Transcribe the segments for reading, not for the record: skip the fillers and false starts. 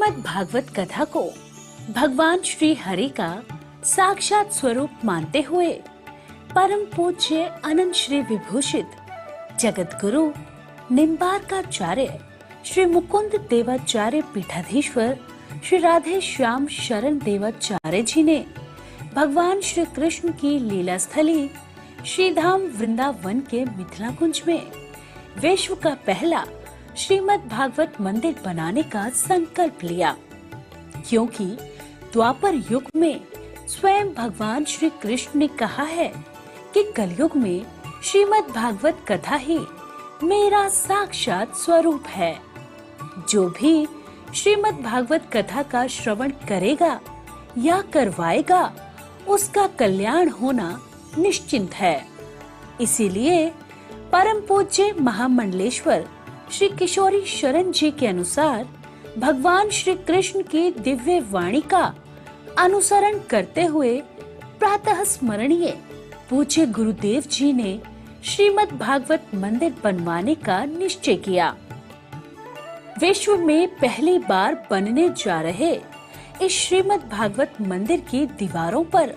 श्रीमद् भागवत कथा को भगवान श्री हरि का साक्षात स्वरूप मानते हुए परम पूज्य अनंत श्री विभूषित जगत गुरु निम्बार्काचार्य श्री मुकुंद देवाचार्य पीठाधीश्वर श्री राधे श्याम शरण देवाचार्य जी ने भगवान श्री कृष्ण की लीला स्थली श्री धाम वृंदावन के मिथिला कुंज में विश्व का पहला श्रीमद् भागवत मंदिर बनाने का संकल्प लिया, क्योंकि द्वापर युग में स्वयं भगवान श्री कृष्ण ने कहा है कि कलयुग में श्रीमद् भागवत कथा ही मेरा साक्षात स्वरूप है। जो भी श्रीमद् भागवत कथा का श्रवण करेगा या करवाएगा उसका कल्याण होना निश्चिंत है। इसीलिए परम पूज्य महामंडलेश्वर श्री किशोरी शरण जी के अनुसार भगवान श्री कृष्ण की दिव्य वाणी का अनुसरण करते हुए प्रातः स्मरणीय पूज्य गुरुदेव जी ने श्रीमद् भागवत मंदिर बनवाने का निश्चय किया। विश्व में पहली बार बनने जा रहे इस श्रीमद् भागवत मंदिर की दीवारों पर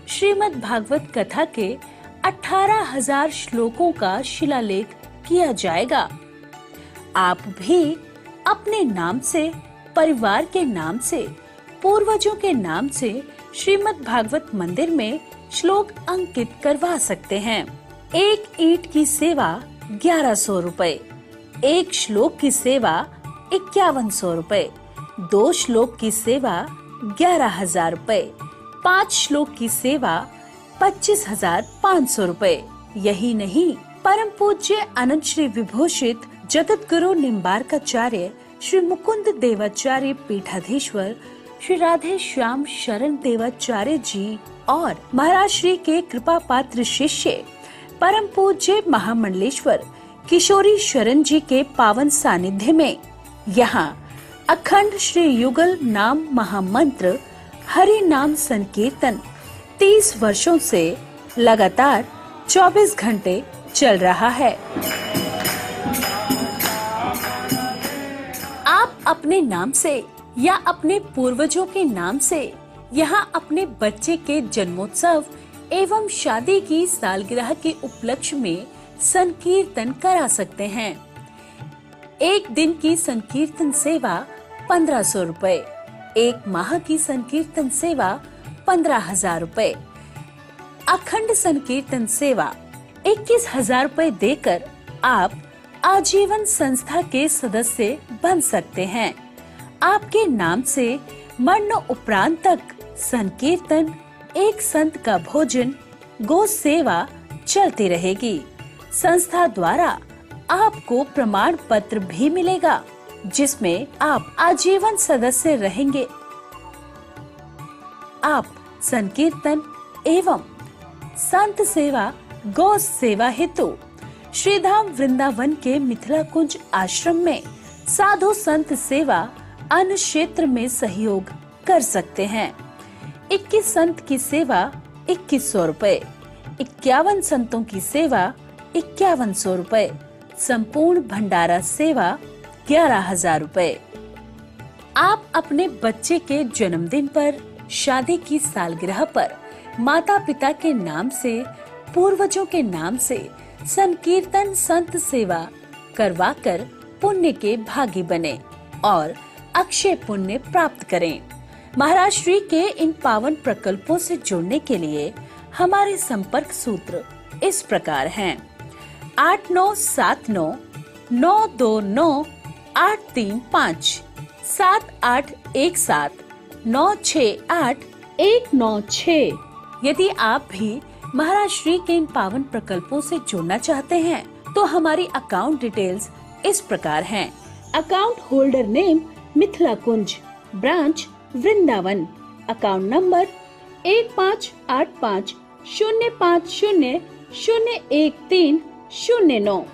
श्रीमद् भागवत कथा के 18,000 श्लोकों का शिलालेख किया जाएगा। आप भी अपने नाम से, परिवार के नाम से, पूर्वजों के नाम से श्रीमद् भागवत मंदिर में श्लोक अंकित करवा सकते हैं। एक ईंट की सेवा 1100 रुपए, एक श्लोक की सेवा 5100 रुपए, 2 श्लोक की सेवा 11,000 रुपए, 5 श्लोक की सेवा 25,500 रुपए। यही नहीं, परम पूज्य अनंत श्री विभूषित जगत गुरु निम्बार्काचार्य श्री मुकुंद देवाचार्य पीठाधीश्वर श्री राधे श्याम शरण देवाचार्य जी और महाराज श्री के कृपा पात्र शिष्य परम पूज्य महामंडलेश्वर किशोरी शरण जी के पावन सानिध्य में यहाँ अखंड श्री युगल नाम महामंत्र हरि नाम संकीर्तन 30 वर्षों से लगातार 24 घंटे चल रहा है। आप अपने नाम से या अपने पूर्वजों के नाम से यहाँ अपने बच्चे के जन्मोत्सव एवं शादी की सालगिरह के उपलक्ष्य में संकीर्तन करा सकते हैं। एक दिन की संकीर्तन सेवा 1500 रुपए, एक माह की संकीर्तन सेवा 15,000 रुपए, अखंड संकीर्तन सेवा 21,000 रुपए देकर आप आजीवन संस्था के सदस्य बन सकते हैं। आपके नाम से मरण उपरांत तक संकीर्तन, एक संत का भोजन, गो सेवा चलती रहेगी। संस्था द्वारा आपको प्रमाण पत्र भी मिलेगा, जिसमें आप आजीवन सदस्य रहेंगे। आप संकीर्तन एवं संत सेवा, गौ सेवा हेतु श्रीधाम वृंदावन के मिथिला कुंज आश्रम में साधु संत सेवा अन्य क्षेत्र में सहयोग कर सकते हैं। 21 संत की सेवा 2100 रुपए, 51 संतों की सेवा 5100 रुपए, संपूर्ण भंडारा सेवा 11,000 रुपए। आप अपने बच्चे के जन्मदिन पर, शादी की सालगिरह पर माता पिता के नाम से, पूर्वजों के नाम से संकीर्तन संत सेवा करवाकर पुण्य के भागी बने और अक्षय पुण्य प्राप्त करें। महाराज श्री के इन पावन प्रकल्पों से जुड़ने के लिए हमारे संपर्क सूत्र इस प्रकार हैं: 8979929835, 7817968196। यदि आप भी महाराज श्री के इन पावन प्रकल्पों से जुड़ना चाहते हैं तो हमारी अकाउंट डिटेल्स इस प्रकार हैं। Account holder name Mithila Kunj, branch Vrindavan, account number 158505001309,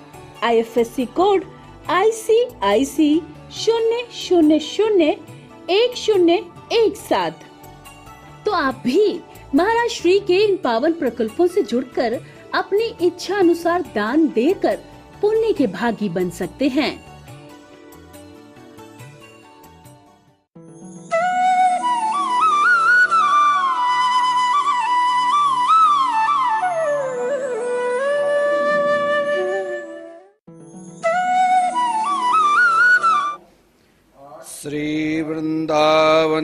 IFSC code ICIC 0001017। तो आप भी महाराज श्री के इन पावन प्रकल्पों से जुड़कर अपनी इच्छा अनुसार दान देकर पुण्य के भागी बन सकते हैं।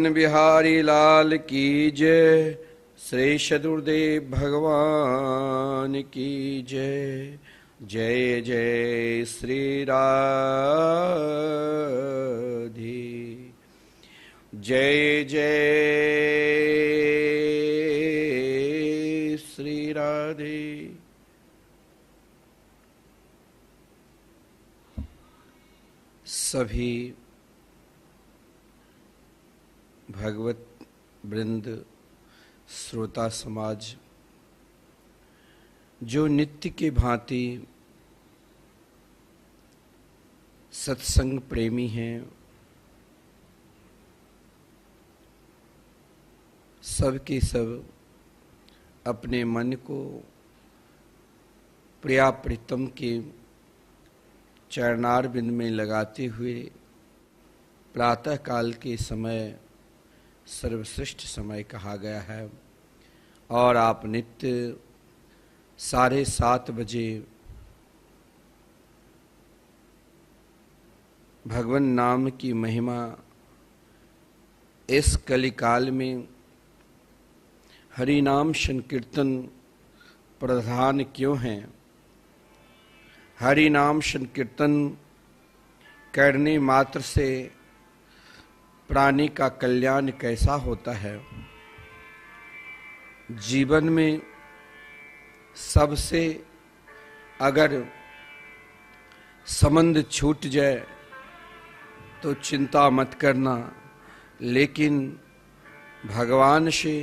वृंदावन बिहारी लाल की जय। श्री सदगुरुदेव भगवान की जय। जय जय श्री राधे। जय जय श्री राधे। सभी भगवत वृंद श्रोता समाज जो नित्य के भांति सत्संग प्रेमी हैं, सब के सब अपने मन को प्रिया प्रीतम के चरणारविंद में लगाते हुए प्रातः काल के समय सर्वश्रेष्ठ समय कहा गया है और आप नित्य 7:30 बजे भगवान नाम की महिमा इस कलिकाल में हरि नाम संकीर्तन प्रधान क्यों है, हरि नाम संकीर्तन करने मात्र से प्राणी का कल्याण कैसा होता है। जीवन में सबसे अगर संबंध छूट जाए तो चिंता मत करना, लेकिन भगवान से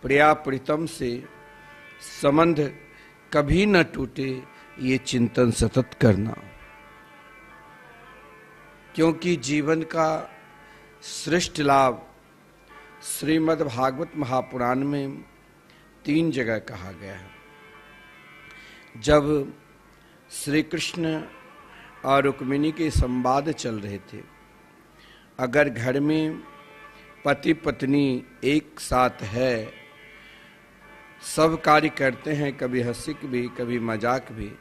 प्रिया प्रीतम से संबंध कभी न टूटे ये चिंतन सतत करना, क्योंकि जीवन का श्रेष्ठ लाभ श्रीमद् भागवत महापुराण में 3 जगह कहा गया है। जब श्री कृष्ण और रुक्मिणी के संवाद चल रहे थे, अगर घर में पति पत्नी एक साथ है, सब कार्य करते हैं, कभी हंसी भी कभी मजाक भी,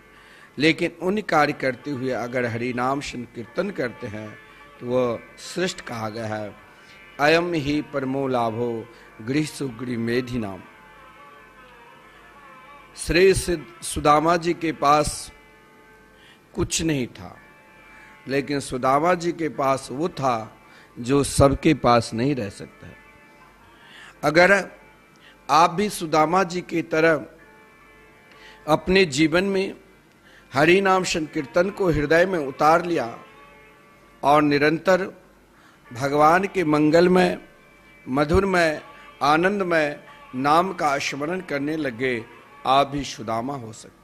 लेकिन उन कार्य करते हुए अगर हरि नाम संकीर्तन करते हैं तो वह श्रेष्ठ कहा गया है। अयम ही परमो लाभो गृह सुगृह मेधि नाम। श्री सुदामा जी के पास कुछ नहीं था, लेकिन सुदामा जी के पास वो था जो सबके पास नहीं रह सकता है। अगर आप भी सुदामा जी की तरह अपने जीवन में हरि नाम संकीर्तन को हृदय में उतार लिया और निरंतर भगवान के मंगलमय मधुरमय आनंदमय नाम का स्मरण करने लगे, आप भी सुदामा हो सकते।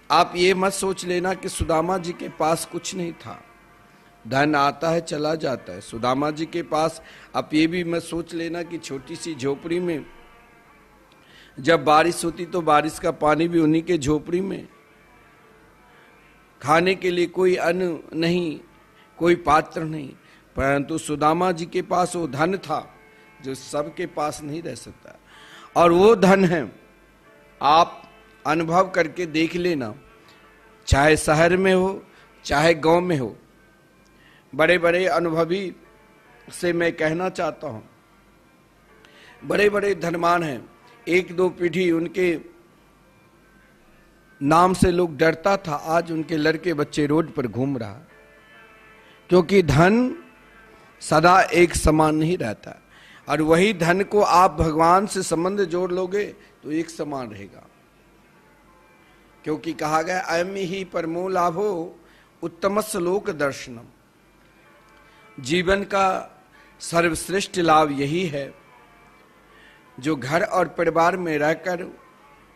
आप ये मत सोच लेना कि सुदामा जी के पास कुछ नहीं था, धन आता है चला जाता है। सुदामा जी के पास आप ये भी मत सोच लेना कि छोटी सी झोपड़ी में जब बारिश होती तो बारिश का पानी भी उन्हीं के झोपड़ी में, खाने के लिए कोई अन्न नहीं, कोई पात्र नहीं, परंतु सुदामा जी के पास वो धन था जो सबके पास नहीं रह सकता। और वो धन है, आप अनुभव करके देख लेना, चाहे शहर में हो चाहे गांव में हो। बड़े बड़े अनुभवी से मैं कहना चाहता हूं, बड़े बड़े धनवान हैं, 1-2 पीढ़ी उनके नाम से लोग डरता था, आज उनके लड़के बच्चे रोड पर घूम रहा, क्योंकि धन सदा एक समान नहीं रहता। और वही धन को आप भगवान से संबंध जोड़ लोगे तो एक समान रहेगा, क्योंकि कहा गया अयम ही परमो लाभो उत्तमस्य लोक दर्शनम। जीवन का सर्वश्रेष्ठ लाभ यही है जो घर और परिवार में रहकर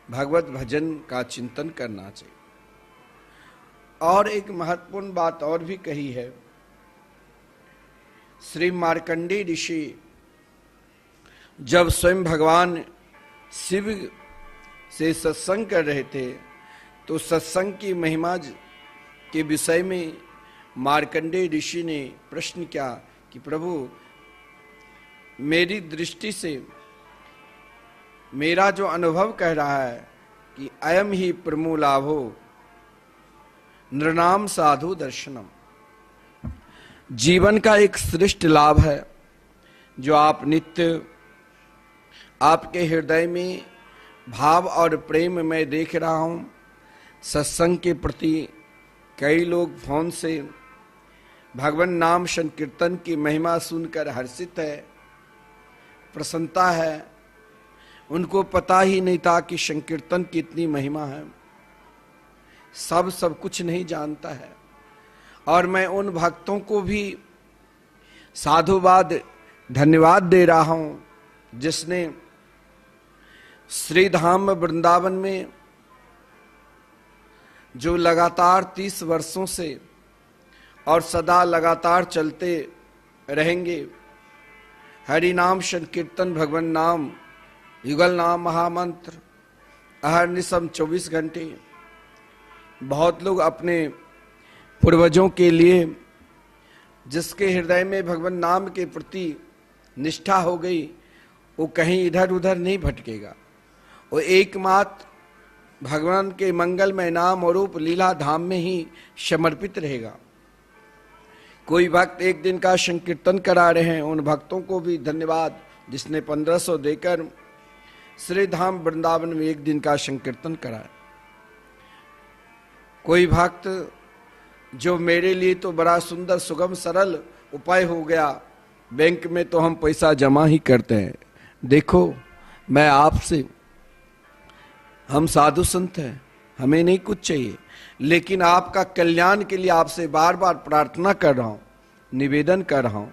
भगवत भजन का चिंतन करना चाहिए। और एक महत्वपूर्ण बात और भी कही है, श्री मार्कंडेय ऋषि जब स्वयं भगवान शिव से सत्संग कर रहे थे तो सत्संग की महिमा के विषय में मार्कंडेय ऋषि ने प्रश्न किया कि प्रभु, मेरी दृष्टि से मेरा जो अनुभव कह रहा है कि अयम ही परमो लाभो नृणाम साधु दर्शनम। जीवन का एक श्रेष्ठ लाभ है जो आप नित्य आपके हृदय में भाव और प्रेम मैं देख रहा हूं। सत्संग के प्रति कई लोग फोन से भगवान नाम संकीर्तन की महिमा सुनकर हर्षित है, प्रसन्नता है। उनको पता ही नहीं था कि संकीर्तन की इतनी महिमा है। सब कुछ नहीं जानता है। और मैं उन भक्तों को भी साधुवाद धन्यवाद दे रहा हूं जिसने श्री धाम वृंदावन में जो लगातार 30 वर्षों से और सदा लगातार चलते रहेंगे। हरि नाम संकीर्तन, भगवान नाम, युगल नाम, महामंत्र अहर्निशम 24 घंटे। बहुत लोग अपने पूर्वजों के लिए, जिसके हृदय में भगवान नाम के प्रति निष्ठा हो गई, वो कहीं इधर उधर नहीं भटकेगा। वो एकमात्र भगवान के मंगलमय नाम और रूप लीला धाम में ही समर्पित रहेगा। कोई भक्त एक दिन का संकीर्तन करा रहे हैं, उन भक्तों को भी धन्यवाद जिसने 1500 देकर श्री धाम वृंदावन में एक दिन का संकीर्तन कराया। कोई भक्त जो मेरे लिए तो बड़ा सुंदर सुगम सरल उपाय हो गया, बैंक में तो हम पैसा जमा ही करते हैं। देखो, मैं आपसे, हम साधु संत हैं, हमें नहीं कुछ चाहिए, लेकिन आपका कल्याण के लिए आपसे बार बार प्रार्थना कर रहा हूं, निवेदन कर रहा हूं।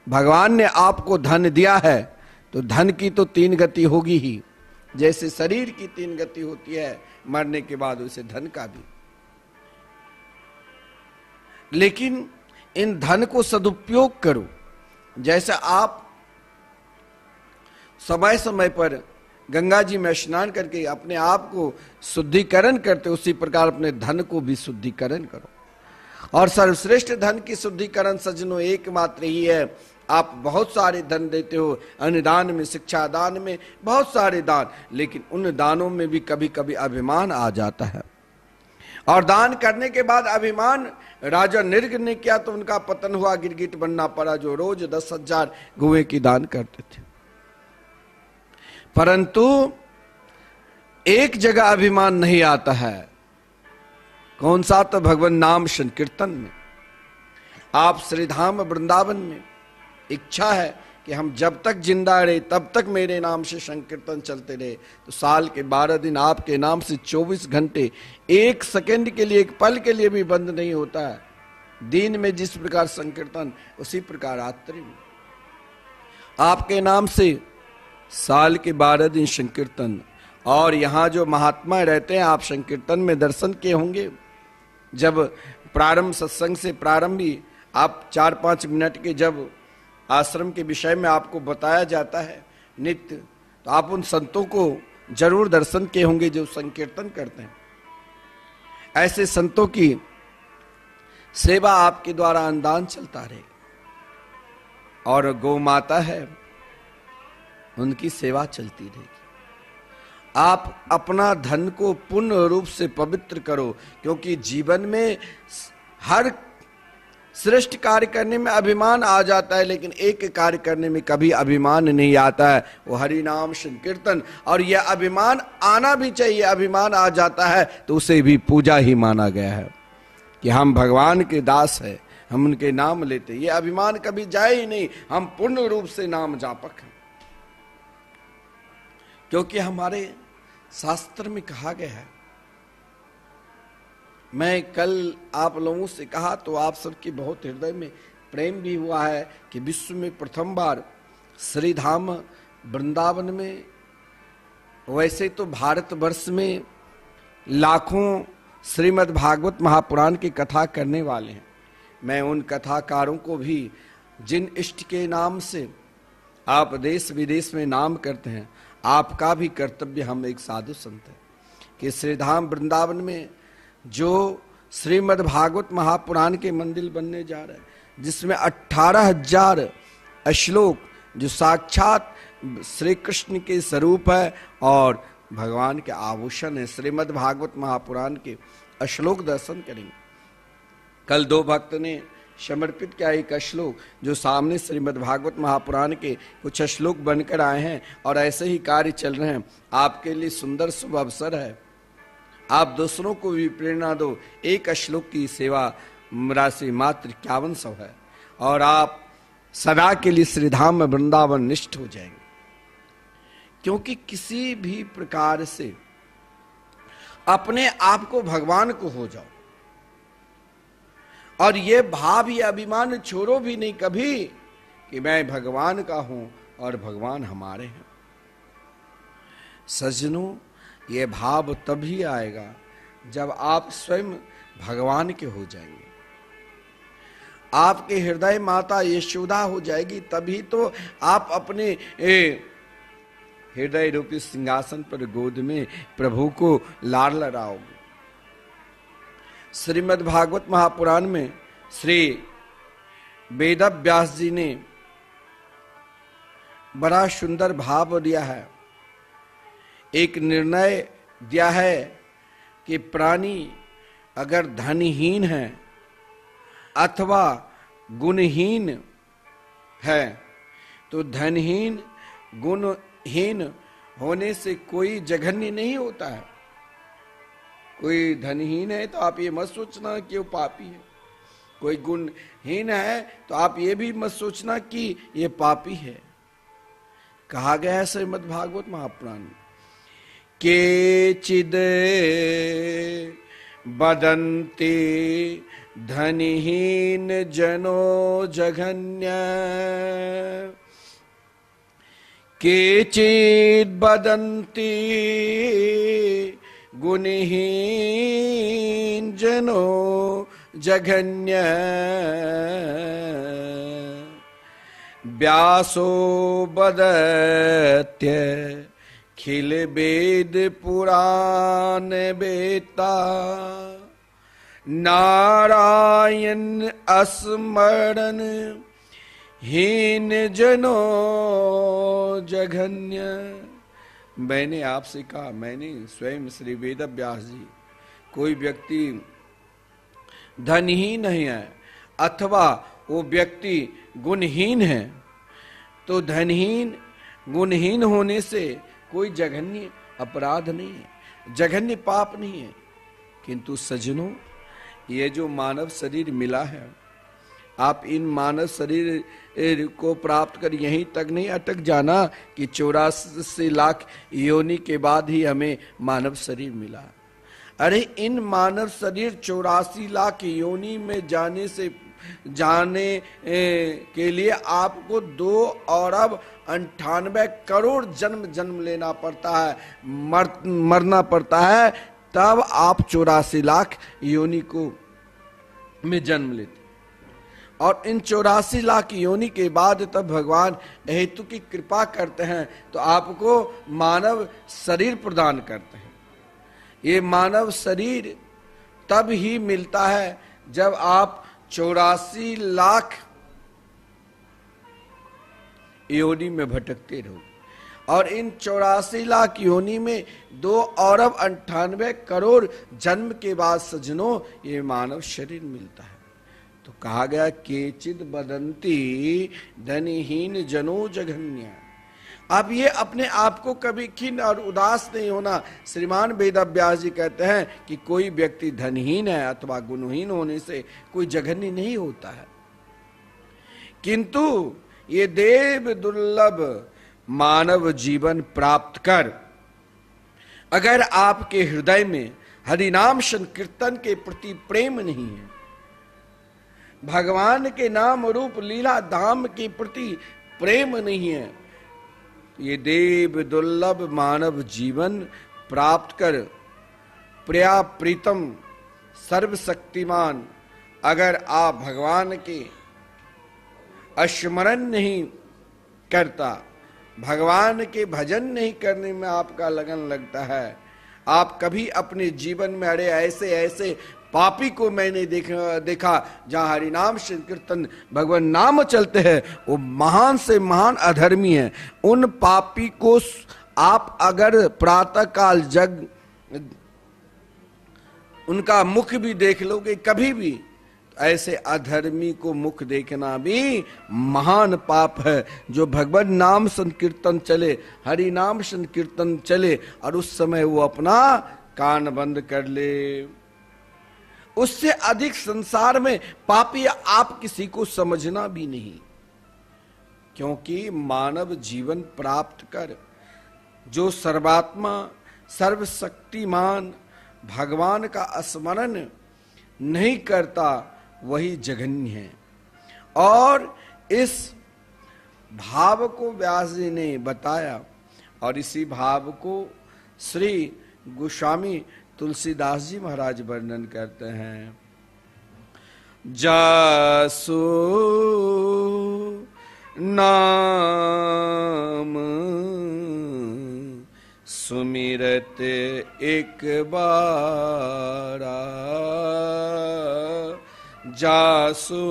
भगवान ने आपको धन दिया है तो धन की तो 3 गति होगी ही। जैसे शरीर की 3 गति होती है मरने के बाद, वैसे धन का भी। लेकिन इन धन को सदुपयोग करो। जैसे आप समय समय पर गंगा जी में स्नान करके अपने आप को शुद्धिकरण करते, उसी प्रकार अपने धन को भी शुद्धिकरण करो। और सर्वश्रेष्ठ धन की शुद्धिकरण सज्जनों एकमात्र ही है। आप बहुत सारे धन देते हो, अन्नदान में, शिक्षा दान में, बहुत सारे दान, लेकिन उन दानों में भी कभी कभी अभिमान आ जाता है। और दान करने के बाद अभिमान, राजा निर्ग ने किया तो उनका पतन हुआ, गिरगिट बनना पड़ा, जो रोज 10,000 गुए की दान करते थे। परंतु एक जगह अभिमान नहीं आता है। कौन सा? तो भगवान नाम संकीर्तन में। आप श्रीधाम वृंदावन में इच्छा है कि हम जब तक जिंदा रहे तब तक मेरे नाम से संकीर्तन चलते रहे, तो साल के 12 दिन आपके नाम से 24 घंटे, 1 सेकंड के लिए, 1 पल के लिए भी बंद नहीं होता है। दिन में जिस प्रकार संकीर्तन, उसी प्रकार रात्रि में आपके नाम से साल के 12 दिन संकीर्तन। और यहां जो महात्मा रहते हैं, आप संकीर्तन में दर्शन किए होंगे। जब प्रारंभ सत्संग से प्रारंभ ही आप 4-5 मिनट के जब आश्रम के विषय में आपको बताया जाता है नित्य, तो आप उन संतों को जरूर दर्शन किए होंगे जो संकीर्तन करते हैं। ऐसे संतों की सेवा आपके द्वारा अनुदान चलता रहे। और गौ माता है, उनकी सेवा चलती रहेगी। आप अपना धन को पूर्ण रूप से पवित्र करो, क्योंकि जीवन में हर श्रेष्ठ कार्य करने में अभिमान आ जाता है, लेकिन एक कार्य करने में कभी अभिमान नहीं आता है, वो हरि नाम संकीर्तन। और यह अभिमान आना भी चाहिए। अभिमान आ जाता है तो उसे भी पूजा ही माना गया है कि हम भगवान के दास हैं, हम उनके नाम लेते। ये अभिमान कभी जाए ही नहीं। हम पूर्ण रूप से नाम जापक हैं, क्योंकि हमारे शास्त्र में कहा गया है। मैं कल आप लोगों से कहा तो आप सबके बहुत हृदय में प्रेम भी हुआ है कि विश्व में प्रथम बार श्री धाम वृंदावन में, वैसे तो भारतवर्ष में लाखों श्रीमद् भागवत महापुराण की कथा करने वाले हैं। मैं उन कथाकारों को भी, जिन इष्ट के नाम से आप देश विदेश में नाम करते हैं, आपका भी कर्तव्य, हम एक साधु संत हैं, कि श्रीधाम वृंदावन में जो श्रीमद् भागवत महापुराण के मंदिर बनने जा रहे हैं, जिसमें 18,000 श्लोक जो साक्षात श्री कृष्ण के स्वरूप है और भगवान के आभूषण है, श्रीमद् भागवत महापुराण के श्लोक दर्शन करेंगे। कल 2 भक्त ने समर्पित किया एक श्लोक जो सामने श्रीमद् भागवत महापुराण के कुछ श्लोक बनकर आए हैं और ऐसे ही कार्य चल रहे हैं। आपके लिए सुंदर शुभ अवसर है, आप दूसरों को भी प्रेरणा दो। एक श्लोक की सेवा राशि मात्र 5100 है और आप सदा के लिए श्रीधाम में वृंदावन निष्ठ हो जाएंगे। क्योंकि किसी भी प्रकार से अपने आप को भगवान को हो जाओ और ये भाव या अभिमान छोड़ो भी नहीं कभी कि मैं भगवान का हूं और भगवान हमारे हैं। सज्जनों, ये भाव तभी आएगा जब आप स्वयं भगवान के हो जाएंगे, आपके हृदय माता यशोदा हो जाएगी, तभी तो आप अपने हृदय रूपी सिंहासन पर गोद में प्रभु को लाड़ लड़ाओगे। श्रीमद् भागवत महापुराण में श्री वेदव्यास जी ने बड़ा सुंदर भाव दिया है, एक निर्णय दिया है कि प्राणी अगर धनहीन है अथवा गुणहीन है तो धनहीन गुणहीन होने से कोई जघन्य नहीं होता है। कोई धनहीन है तो आप ये मत सोचना कि वो पापी है, कोई गुणहीन है तो आप ये भी मत सोचना कि ये पापी है। कहा गया है श्रीमद् भागवत महापुराण में, केचिद बदन्ति धनहीन जनो जघन्य, केचिद बदन्ति गुणहीन जनो जघन्य, व्यासो बदत्य खिल वेद पुराण बेता, नारायण स्मरण हीन जनो जघन्य। मैंने आपसे कहा, मैंने स्वयं श्री वेदव्यास जी, कोई व्यक्ति धनहीन नहीं है अथवा वो व्यक्ति गुणहीन है तो धनहीन गुणहीन होने से कोई जघन्य अपराध नहीं है, जघन्य पाप नहीं है। किंतु सज्जनों, ये जो मानव शरीर मिला है, आप इन मानव शरीर को प्राप्त कर यहीं तक नहीं अटक जाना कि 84 लाख योनि के बाद ही हमें मानव शरीर मिला। अरे इन मानव शरीर 84 लाख योनि में जाने के लिए आपको 2 अरब 98 करोड़ जन्म लेना पड़ता है, मरना पड़ता है, तब आप 84 लाख योनि को में जन्म लेते। और इन 84 लाख योनि के बाद तब भगवान हेतु की कृपा करते हैं तो आपको मानव शरीर प्रदान करते हैं। ये मानव शरीर तब ही मिलता है जब आप 84 लाख योनि में भटकते रहो और इन 84 लाख योनि में 2 अरब 98 करोड़ जन्म के बाद सज्जनों ये मानव शरीर मिलता है। तो कहा गया केचिद बदंती धनहीन जनो जघन्य। अब ये अपने आप को कभी खिन्न और उदास नहीं होना। श्रीमान वेदव्यास जी कहते हैं कि कोई व्यक्ति धनहीन है अथवा गुणहीन होने से कोई जघन्य नहीं होता है, किंतु ये देव दुर्लभ मानव जीवन प्राप्त कर अगर आपके हृदय में हरिनाम संकीर्तन के प्रति प्रेम नहीं है, भगवान के नाम रूप लीला धाम के प्रति प्रेम नहीं है, ये देव दुर्लभ मानव जीवन प्राप्त कर प्रिया प्रीतम सर्वशक्तिमान अगर आप भगवान के स्मरण नहीं करता, भगवान के भजन नहीं करने में आपका लगन लगता है, आप कभी अपने जीवन में अरे ऐसे पापी को मैंने देखा जहां हरिनाम संकीर्तन भगवान नाम चलते हैं वो महान से महान अधर्मी है, उन पापी को आप अगर प्रातः काल जग उनका मुख भी देख लोगे कभी भी, ऐसे अधर्मी को मुख देखना भी महान पाप है। जो भगवान नाम संकीर्तन चले, हरि नाम संकीर्तन चले और उस समय वो अपना कान बंद कर ले, उससे अधिक संसार में पापी आप किसी को समझना भी नहीं। क्योंकि मानव जीवन प्राप्त कर जो सर्वात्मा सर्वशक्तिमान भगवान का स्मरण नहीं करता वही जघन्य है। और इस भाव को व्यास जी ने बताया और इसी भाव को श्री गोस्वामी तुलसीदास जी महाराज वर्णन करते हैं। जासु नाम सुमिरत एक बारा, जासु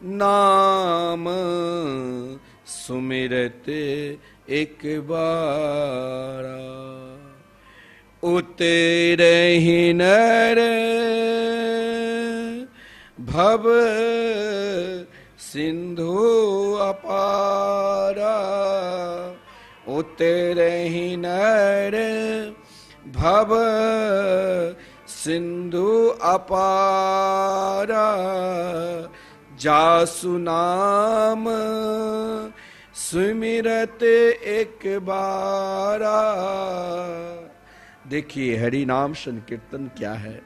नाम सुमिरत एक बारा, उतरहि नर भव सिंधु अपारा, उतरहि नर भव सिंधु अपारा, जासु नाम सुमिरत एक बारा। देखिए हरि नाम संकीर्तन क्या है,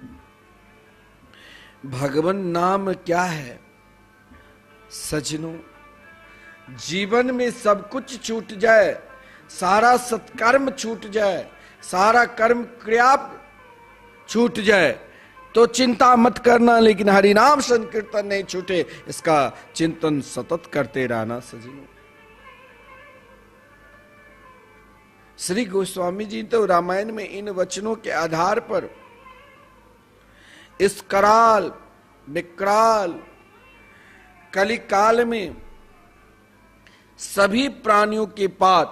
भगवान नाम क्या है। सज्जनों, जीवन में सब कुछ छूट जाए, सारा सत्कर्म छूट जाए, सारा कर्म क्रिया छूट जाए तो चिंता मत करना, लेकिन हरि नाम संकीर्तन नहीं छूटे इसका चिंतन सतत करते रहना। सज्जनों, श्री गोस्वामी जी तो रामायण में इन वचनों के आधार पर इस कराल विकराल कलिकाल में सभी प्राणियों के पास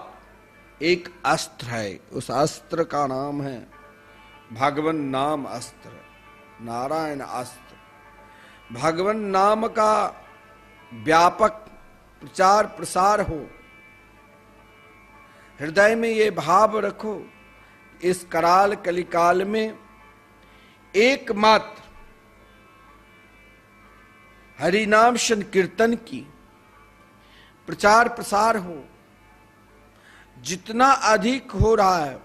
एक अस्त्र है, उस अस्त्र का नाम है भगवान नाम अस्त्र, नारायण अस्त्र। भगवान नाम का व्यापक प्रचार प्रसार हो, हृदय में ये भाव रखो, इस कराल कलिकाल में एकमात्र हरि नाम संकीर्तन की प्रचार प्रसार हो। जितना अधिक हो रहा है,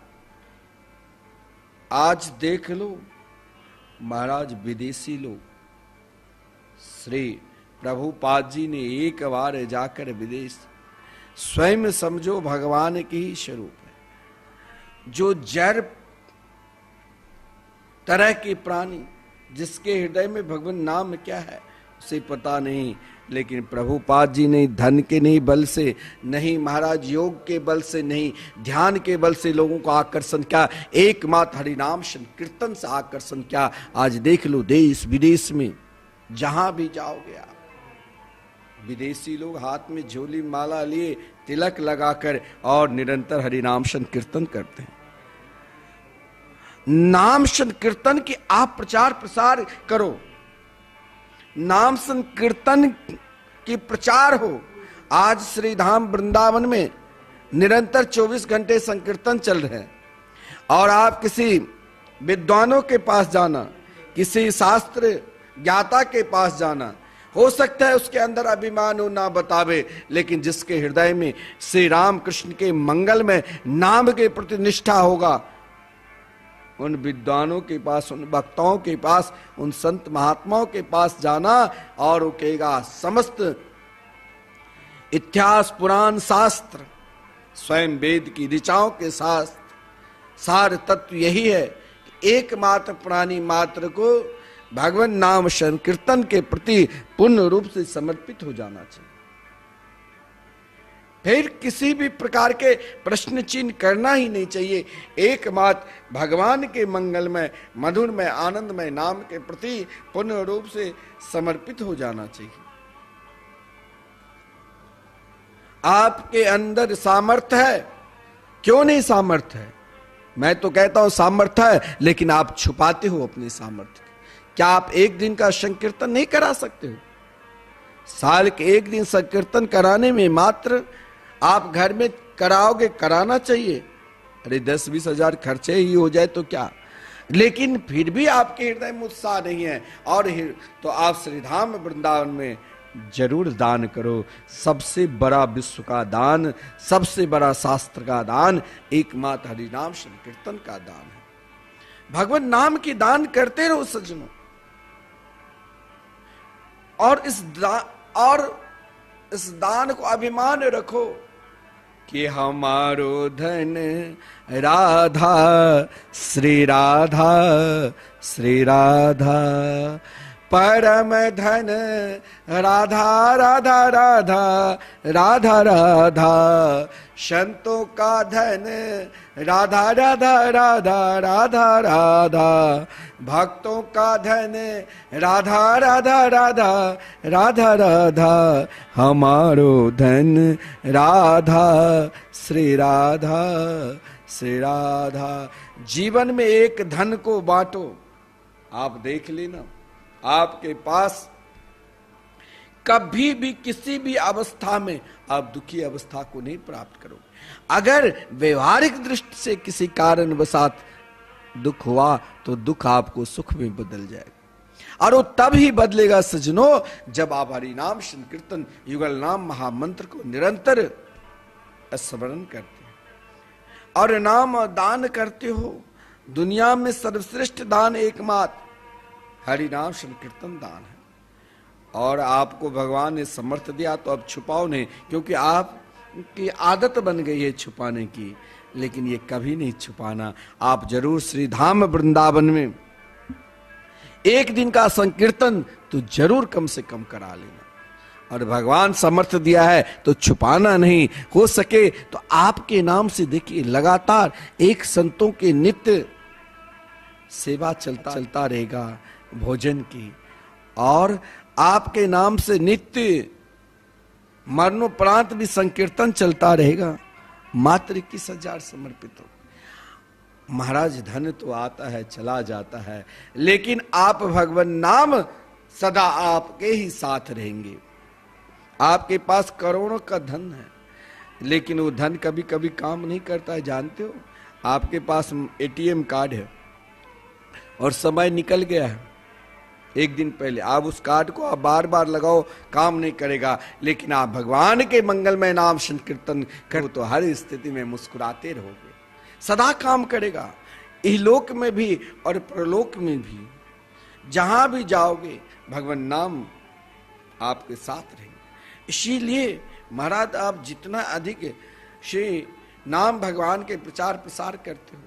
आज देख लो महाराज विदेशी लोग, श्री प्रभुपाद जी ने एक बार जाकर विदेश, स्वयं समझो भगवान के ही स्वरूप है। जो जड़ तरह के प्राणी जिसके हृदय में भगवान नाम क्या है उसे पता नहीं, लेकिन प्रभुपाद जी ने धन के नहीं बल से नहीं, महाराज योग के बल से नहीं, ध्यान के बल से लोगों को आकर्षण क्या, एकमात्र हरिनाम संकीर्तन से आकर्षण क्या। आज देख लो देश विदेश में जहां भी जाओगे आप, विदेशी लोग हाथ में झोली माला लिए तिलक लगाकर और निरंतर हरिनाम संकीर्तन करते हैं। नाम संकीर्तन की आप प्रचार प्रसार करो, नाम संकीर्तन की प्रचार हो। आज श्री धाम वृंदावन में निरंतर 24 घंटे संकीर्तन चल रहे हैं, और आप किसी विद्वानों के पास जाना, किसी शास्त्र ज्ञाता के पास जाना, हो सकता है उसके अंदर अभिमान हो, ना बतावे, लेकिन जिसके हृदय में श्री राम कृष्ण के मंगल में नाम के प्रति निष्ठा होगा, उन विद्वानों के पास, उन वक्ताओं के पास, उन संत महात्माओं के पास जाना, और वो कहेगा समस्त इतिहास पुराण शास्त्र स्वयं वेद की ऋचाओं के शास्त्र सार तत्व यही है कि एकमात्र प्राणी मात्र को भगवान नाम संकीर्तन के प्रति पूर्ण रूप से समर्पित हो जाना चाहिए। फिर किसी भी प्रकार के प्रश्न चिन्ह करना ही नहीं चाहिए। एकमात्र भगवान के मंगलमय मधुरमय आनंदमय नाम के प्रति पूर्ण रूप से समर्पित हो जाना चाहिए। आपके अंदर सामर्थ्य है, क्यों नहीं सामर्थ्य है? मैं तो कहता हूं सामर्थ्य है, लेकिन आप छुपाते हो अपने सामर्थ्य। क्या आप एक दिन का संकीर्तन नहीं करा सकते हो? साल के एक दिन संकीर्तन कराने में मात्र आप घर में कराओगे, कराना चाहिए। अरे 10-20 हजार खर्चे ही हो जाए तो क्या, लेकिन फिर भी आपके हृदय में उत्साह नहीं है और तो आप श्रीधाम वृंदावन में जरूर दान करो। सबसे बड़ा विश्व का दान, सबसे बड़ा शास्त्र का दान एकमात्र हरिनाम संकीर्तन का दान है। भगवान नाम की दान करते रहो सज्जनों, और इस दान को अभिमान रखो कि हमारो धन राधा श्री राधा, श्री राधा परम धन राधा राधा राधा राधा राधा, संतों का धन राधा राधा राधा राधा राधा, भक्तों का धन राधा राधा राधा राधा राधा, हमारो धन राधा श्री राधा, श्री राधा। जीवन में एक धन को बांटो। आप देख लेना, आपके पास कभी भी किसी भी अवस्था में आप दुखी अवस्था को नहीं प्राप्त करोगे। अगर व्यवहारिक दृष्टि से किसी कारण वसात दुख हुआ तो दुख आपको सुख में बदल जाएगा, और वो तब ही बदलेगा सज्जनों जब आप हरि नाम संकीर्तन युगल नाम महामंत्र को निरंतर स्मरण करते हो और नाम दान करते हो। दुनिया में सर्वश्रेष्ठ दान एकमात्र हरि नाम संकीर्तन दान है, और आपको भगवान ने समर्थ दिया तो अब छुपाओ नहीं, क्योंकि आपकी आदत बन गई है छुपाने की, लेकिन ये कभी नहीं छुपाना। आप जरूर श्री धाम वृंदावन में एक दिन का संकीर्तन तो जरूर कम से कम करा लेना, और भगवान समर्थ दिया है तो छुपाना नहीं। हो सके तो आपके नाम से देखिए लगातार एक संतों के नित्य सेवा चलता रहेगा भोजन की, और आपके नाम से नित्य मरणोपरांत भी संकीर्तन चलता रहेगा। मात्र 21,000 समर्पित हो। महाराज धन तो आता है चला जाता है, लेकिन आप भगवान नाम सदा आपके ही साथ रहेंगे। आपके पास करोड़ों का धन है, लेकिन वो धन कभी कभी काम नहीं करता है, जानते हो। आपके पास एटीएम कार्ड है और समय निकल गया है एक दिन पहले, आप उस कार्ड को आप बार बार लगाओ काम नहीं करेगा, लेकिन आप भगवान के मंगलमय नाम संकीर्तन करो तो हर स्थिति में मुस्कुराते रहोगे, सदा काम करेगा। इहलोक में भी और परलोक में भी, जहां भी जाओगे भगवान नाम आपके साथ रहेंगे। इसीलिए महाराज आप जितना अधिक श्री नाम भगवान के प्रचार प्रसार करते हो,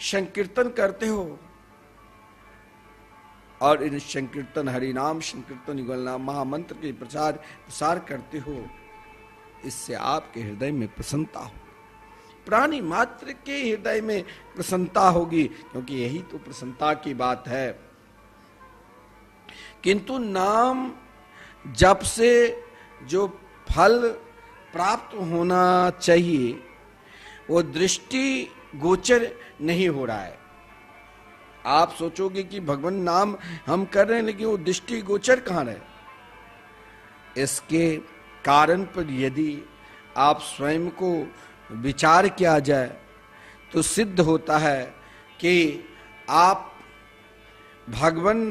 संकीर्तन करते हो, और इन संकीर्तन हरि नाम संकीर्तन युगल नाम महामंत्र के प्रचार प्रसार करते हो, इससे आपके हृदय में प्रसन्नता हो, प्राणी मात्र के हृदय में प्रसन्नता होगी, क्योंकि यही तो प्रसन्नता की बात है। किंतु नाम जप से जो फल प्राप्त होना चाहिए वो दृष्टि गोचर नहीं हो रहा है। आप सोचोगे कि भगवान नाम हम कर रहे हैं, लेकिन वो दृष्टि गोचर कहां रहे। इसके कारण पर यदि आप स्वयं को विचार किया जाए तो सिद्ध होता है कि आप भगवान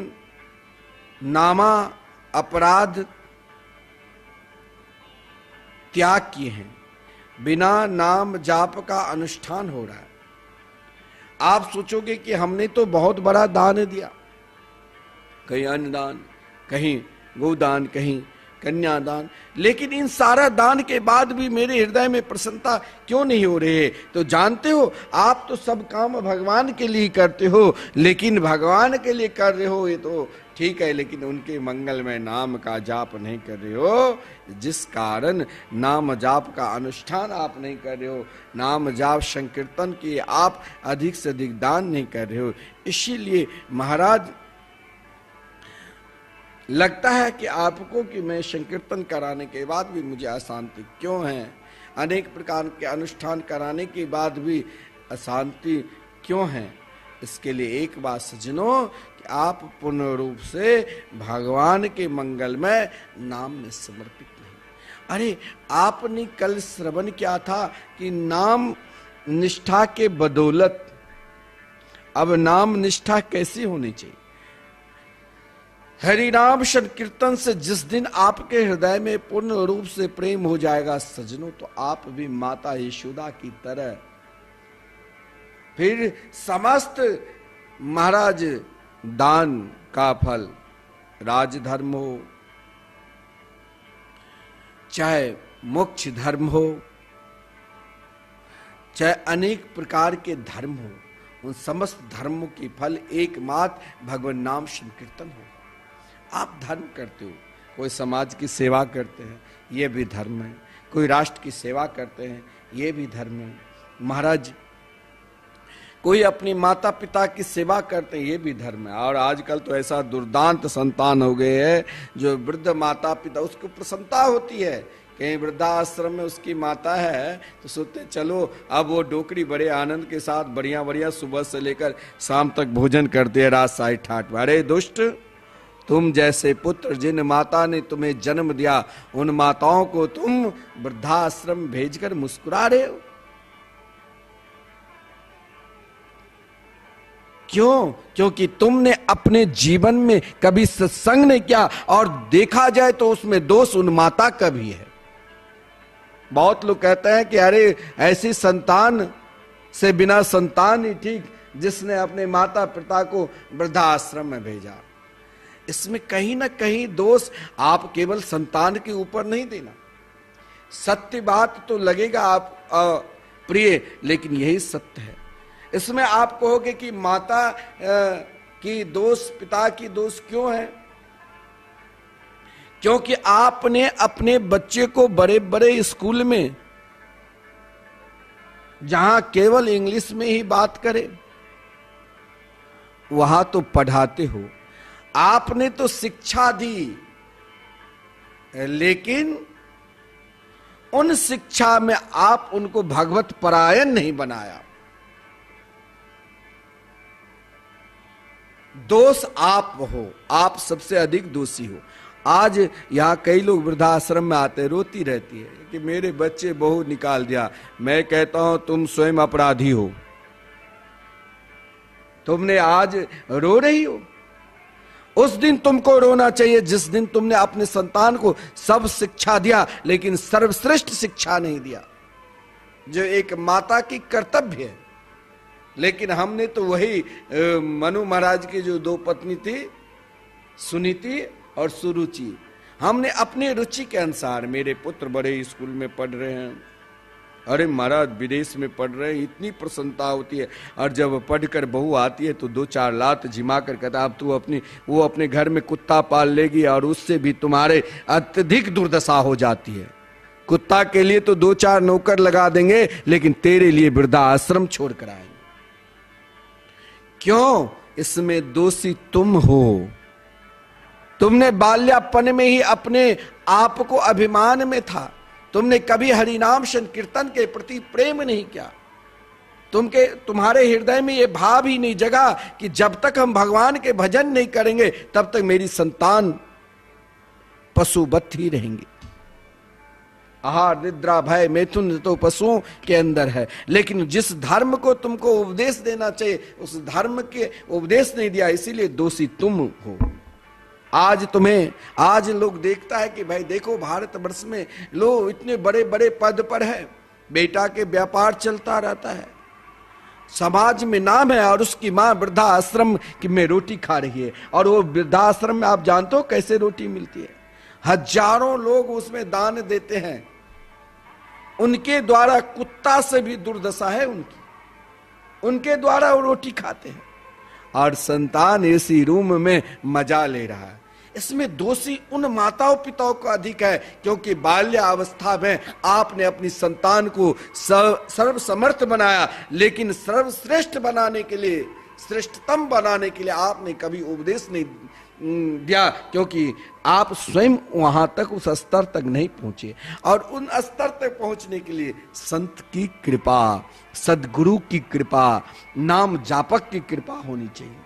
नामा अपराध त्याग किए हैं, बिना नाम जाप का अनुष्ठान हो रहा है। आप सोचोगे कि हमने तो बहुत बड़ा दान दिया, कहीं अन्नदान, कहीं गोदान, कहीं कन्यादान, लेकिन इन सारा दान के बाद भी मेरे हृदय में प्रसन्नता क्यों नहीं हो रही है। तो जानते हो, आप तो सब काम भगवान के लिए करते हो, लेकिन भगवान के लिए कर रहे हो ये तो ठीक है, लेकिन उनके मंगलमय नाम का जाप नहीं कर रहे हो, जिस कारण नाम जाप का अनुष्ठान आप नहीं कर रहे हो, नाम जाप संकीर्तन की आप अधिक से अधिक दान नहीं कर रहे हो। इसीलिए महाराज लगता है कि आपको कि मैं संकीर्तन कराने के बाद भी मुझे अशांति क्यों है, अनेक प्रकार के अनुष्ठान कराने के बाद भी अशांति क्यों है। इसके लिए एक बात सज्जनों कि आप पूर्ण रूप से भगवान के मंगलमय नाम में समर्पित नहीं। अरे आपने कल श्रवण किया था कि नाम निष्ठा के बदौलत, अब नाम निष्ठा कैसी होनी चाहिए? हरि नाम संकीर्तन से जिस दिन आपके हृदय में पूर्ण रूप से प्रेम हो जाएगा सज्जनों, तो आप भी माता यशोदा की तरह फिर समस्त महाराज दान का फल, राजधर्म हो चाहे मोक्ष धर्म हो, चाहे अनेक प्रकार के धर्म हो, उन समस्त धर्मों की फल एकमात्र भगवान नाम संकीर्तन हो। आप धर्म करते हो, कोई समाज की सेवा करते हैं, ये भी धर्म है। कोई राष्ट्र की सेवा करते हैं, ये भी धर्म है। महाराज कोई अपनी माता पिता की सेवा करते हैं, ये भी धर्म है। और आजकल तो ऐसा दुर्दांत संतान हो गए हैं जो वृद्ध माता पिता, उसको प्रसन्नता होती है कहीं वृद्धाश्रम में उसकी माता है तो सोचते चलो अब वो डोकरी बड़े आनंद के साथ बढ़िया बढ़िया सुबह से लेकर शाम तक भोजन करते हैं, रात 60-60। अरे दुष्ट, तुम जैसे पुत्र जिन माता ने तुम्हें जन्म दिया उन माताओं को तुम वृद्धाश्रम भेजकर मुस्कुरा रहे हो। क्यों? क्योंकि तुमने अपने जीवन में कभी सत्संग नहीं किया, और देखा जाए तो उसमें दोष उन माता का भी है। बहुत लोग कहते हैं कि अरे ऐसी संतान से बिना संतान ही ठीक, जिसने अपने माता पिता को वृद्धाश्रम में भेजा। इसमें कहीं ना कहीं दोष आप केवल संतान के ऊपर नहीं देना। सत्य बात तो लगेगा आप प्रिय, लेकिन यही सत्य है। इसमें आप कहोगे कि माता की दोष पिता की दोष क्यों है? क्योंकि आपने अपने बच्चे को बड़े बड़े स्कूल में, जहां केवल इंग्लिश में ही बात करे, वहां तो पढ़ाते हो, आपने तो शिक्षा दी, लेकिन उन शिक्षा में आप उनको भगवत परायण नहीं बनाया। दोष आप हो, आप सबसे अधिक दोषी हो। आज यहां कई लोग वृद्धाश्रम में आते, रोती रहती है कि मेरे बच्चे बहू निकाल दिया। मैं कहता हूं तुम स्वयं अपराधी हो। तुमने आज रो रही हो, उस दिन तुमको रोना चाहिए जिस दिन तुमने अपने संतान को सब शिक्षा दिया, लेकिन सर्वश्रेष्ठ शिक्षा नहीं दिया, जो एक माता की कर्तव्य है। लेकिन हमने तो वही मनु महाराज की जो 2 पत्नी थी, सुनीति और सुरुचि, हमने अपनी रुचि के अनुसार, मेरे पुत्र बड़े स्कूल में पढ़ रहे हैं, अरे महाराज विदेश में पढ़ रहे हैं, इतनी प्रसन्नता होती है। और जब पढ़कर बहू आती है तो 2-4 लात जिमा कर कहता अब तू वो अपने घर में कुत्ता पाल लेगी और उससे भी तुम्हारे अत्यधिक दुर्दशा हो जाती है। कुत्ता के लिए तो 2-4 नौकर लगा देंगे, लेकिन तेरे लिए वृद्धाश्रम छोड़ कर आएंगे। क्यों? इसमें दोषी तुम हो। तुमने बाल्यापन में ही अपने आप को अभिमान में था, तुमने कभी हरिनाम संकीर्तन के प्रति प्रेम नहीं किया। तुम्हारे हृदय में यह भाव ही नहीं जगा कि जब तक हम भगवान के भजन नहीं करेंगे तब तक मेरी संतान पशुवत ही रहेंगी। आहार निद्रा भय मैथुन तो पशुओं के अंदर है, लेकिन जिस धर्म को तुमको उपदेश देना चाहिए उस धर्म के उपदेश नहीं दिया, इसीलिए दोषी तुम हो। आज लोग देखता है कि भाई देखो भारतवर्ष में लोग इतने बड़े बड़े पद पर है, बेटा के व्यापार चलता रहता है, समाज में नाम है, और उसकी मां वृद्धाश्रम में रोटी खा रही है। और वो वृद्धाश्रम में आप जानते हो कैसे रोटी मिलती है? हजारों लोग उसमें दान देते हैं, उनके द्वारा कुत्ता से भी दुर्दशा है उनके द्वारा वो रोटी खाते हैं, और संतान एसी रूम में मजा ले रहा है। इसमें दोषी उन माताओं पिताओं का अधिक है, क्योंकि बाल्यावस्था में आपने अपनी संतान को सर्वसमर्थ बनाया, लेकिन सर्वश्रेष्ठ बनाने के लिए, श्रेष्ठतम बनाने के लिए आपने कभी उपदेश नहीं दिया, क्योंकि आप स्वयं वहां तक उस स्तर तक नहीं पहुंचे। और उन स्तर तक पहुंचने के लिए संत की कृपा, सदगुरु की कृपा, नाम जापक की कृपा होनी चाहिए।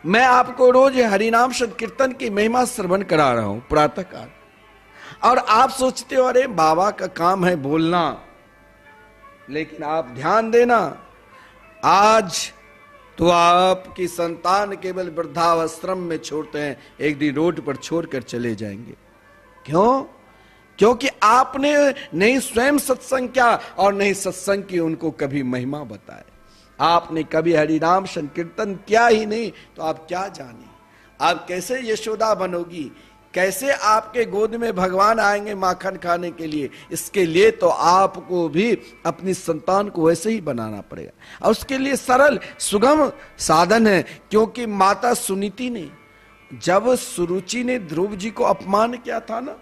मैं आपको रोज हरिनाम संकीर्तन की महिमा श्रवण करा रहा हूं प्रातः काल, और आप सोचते हो अरे बाबा का काम है बोलना, लेकिन आप ध्यान देना, आज तो आपकी संतान केवल वृद्धाश्रम में छोड़ते हैं, एक दिन रोड पर छोड़कर चले जाएंगे। क्यों? क्योंकि आपने नहीं स्वयं सत्संग किया और नहीं सत्संग की उनको कभी महिमा बताए। आपने कभी हरिनाम संकीर्तन किया ही नहीं, तो आप क्या जाने? आप कैसे यशोदा बनोगी? कैसे आपके गोद में भगवान आएंगे माखन खाने के लिए? इसके लिए तो आपको भी अपनी संतान को वैसे ही बनाना पड़ेगा, और उसके लिए सरल सुगम साधन है। क्योंकि माता सुनीति ने, जब सुरुचि ने ध्रुव जी को अपमान किया था ना,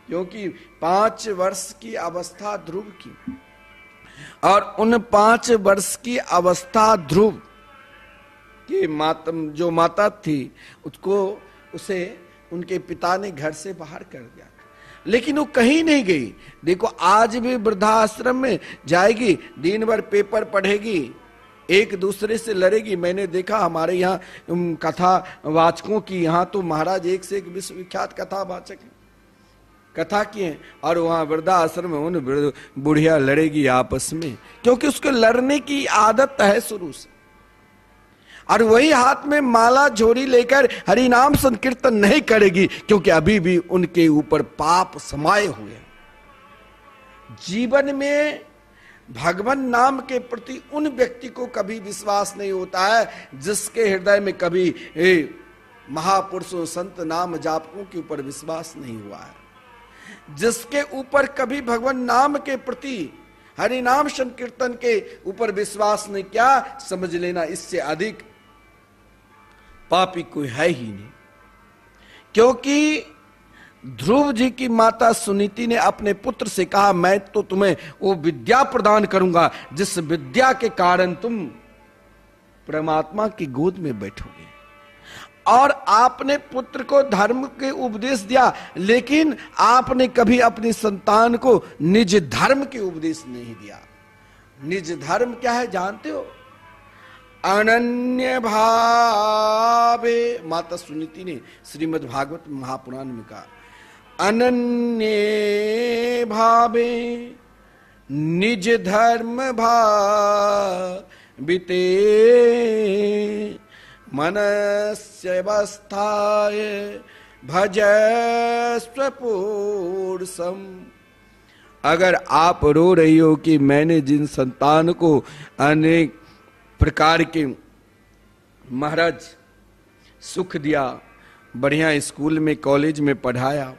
क्योंकि 5 वर्ष की अवस्था ध्रुव की, और उन 5 वर्ष की अवस्था ध्रुव की जो माता थी उसे उनके पिता ने घर से बाहर कर दिया, लेकिन वो कहीं नहीं गई। देखो आज भी वृद्धाश्रम में जाएगी, दिन भर पेपर पढ़ेगी, एक दूसरे से लड़ेगी। मैंने देखा हमारे यहाँ कथा वाचकों की, यहाँ तो महाराज एक से एक विश्वविख्यात कथा वाचक है, कथा किए, और वहां वृद्धाश्रम में उन बुढ़िया लड़ेगी आपस में, क्योंकि उसको लड़ने की आदत है शुरू से। और वही हाथ में माला झोरी लेकर हरि नाम संकीर्तन नहीं करेगी, क्योंकि अभी भी उनके ऊपर पाप समाये हुए हैं। जीवन में भगवान नाम के प्रति उन व्यक्ति को कभी विश्वास नहीं होता है जिसके हृदय में कभी महापुरुषों संत नाम जापकों के ऊपर विश्वास नहीं हुआ है, जिसके ऊपर कभी भगवान नाम के प्रति हरि नाम संकीर्तन के ऊपर विश्वास नहीं किया, समझ लेना इससे अधिक पापी कोई है ही नहीं। क्योंकि ध्रुव जी की माता सुनीति ने अपने पुत्र से कहा, मैं तो तुम्हें वो विद्या प्रदान करूंगा जिस विद्या के कारण तुम परमात्मा की गोद में बैठोगे। और आपने पुत्र को धर्म के उपदेश दिया, लेकिन आपने कभी अपनी संतान को निज धर्म के उपदेश नहीं दिया। निज धर्म क्या है जानते हो? अनन्य भावे, माता सुनीति ने श्रीमद् भागवत महापुराण में कहा, अनन्य भावे निज धर्म भाविते मनस्य अवस्थाय भजस्व पुरुषम। अगर आप रो रही हो कि मैंने जिन संतान को अनेक प्रकार के महाराज सुख दिया, बढ़िया स्कूल में कॉलेज में पढ़ाया,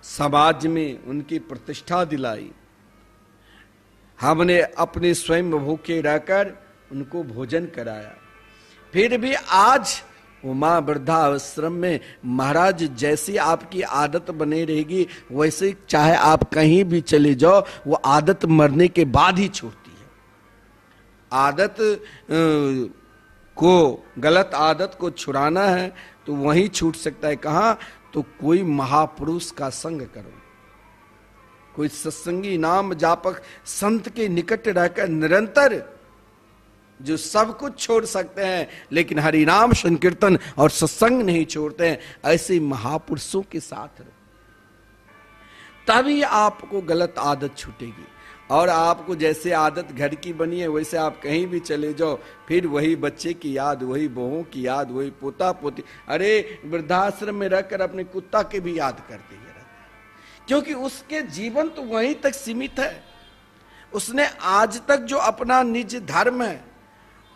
समाज में उनकी प्रतिष्ठा दिलाई, हमने अपने स्वयं भूखे रहकर उनको भोजन कराया, फिर भी आज वो मां वृद्धाश्रम में महाराज जैसी आपकी आदत बने रहेगी, वैसे चाहे आप कहीं भी चले जाओ, वो आदत मरने के बाद ही छूटती है। आदत को, गलत आदत को छुड़ाना है तो वहीं छूट सकता है। कहां? तो कोई महापुरुष का संग करो, कोई सत्संगी नाम जापक संत के निकट रहकर निरंतर, जो सब कुछ छोड़ सकते हैं लेकिन हरि नाम संकीर्तन और सत्संग नहीं छोड़ते हैं, ऐसे महापुरुषों के साथ रहो, तभी आपको गलत आदत छूटेगी। और आपको जैसे आदत घर की बनी है वैसे आप कहीं भी चले जाओ, फिर वही बच्चे की याद, वही बहुओं की याद, वही पोता पोती। अरे वृद्धाश्रम में रहकर अपने कुत्ता के भी याद करते ही रहते, क्योंकि उसके जीवन तो वहीं तक सीमित है। उसने आज तक जो अपना निज धर्म है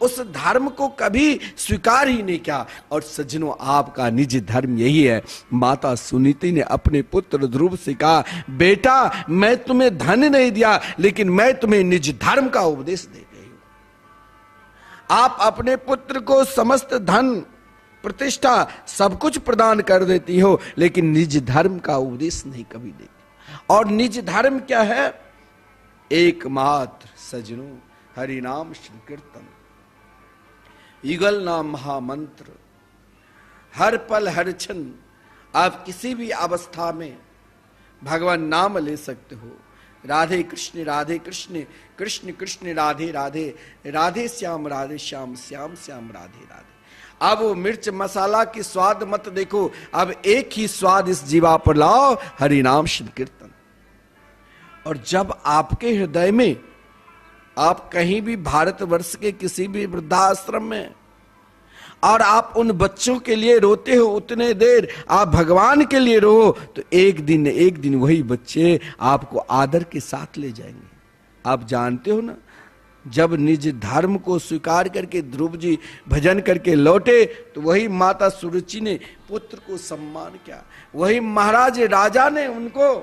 उस धर्म को कभी स्वीकार ही नहीं किया। और सज्जनों, आपका निज धर्म यही है। माता सुनीति ने अपने पुत्र ध्रुव से कहा, बेटा मैं तुम्हें धन नहीं दिया, लेकिन मैं तुम्हें निज धर्म का उपदेश दे गई हूं। आप अपने पुत्र को समस्त धन प्रतिष्ठा सब कुछ प्रदान कर देती हो, लेकिन निज धर्म का उपदेश नहीं कभी देती। और निज धर्म क्या है? एकमात्र सज्जनों हरि नाम संकीर्तन, युगल नाम महामंत्र। हर पल हर क्षण आप किसी भी अवस्था में भगवान नाम ले सकते हो, राधे कृष्ण कृष्ण कृष्ण राधे राधे, राधे श्याम श्याम श्याम राधे राधे। अब वो मिर्च मसाला की स्वाद मत देखो, अब एक ही स्वाद इस जीवा पर लाओ, हरि नाम संकीर्तन। और जब आपके हृदय में, आप कहीं भी भारतवर्ष के किसी भी वृद्धाश्रम में, और आप उन बच्चों के लिए रोते हो उतने देर आप भगवान के लिए रो, तो एक दिन वही बच्चे आपको आदर के साथ ले जाएंगे। आप जानते हो ना, जब निज धर्म को स्वीकार करके ध्रुव जी भजन करके लौटे, तो वही माता सुरुचि ने पुत्र को सम्मान किया, वही महाराज राजा ने उनको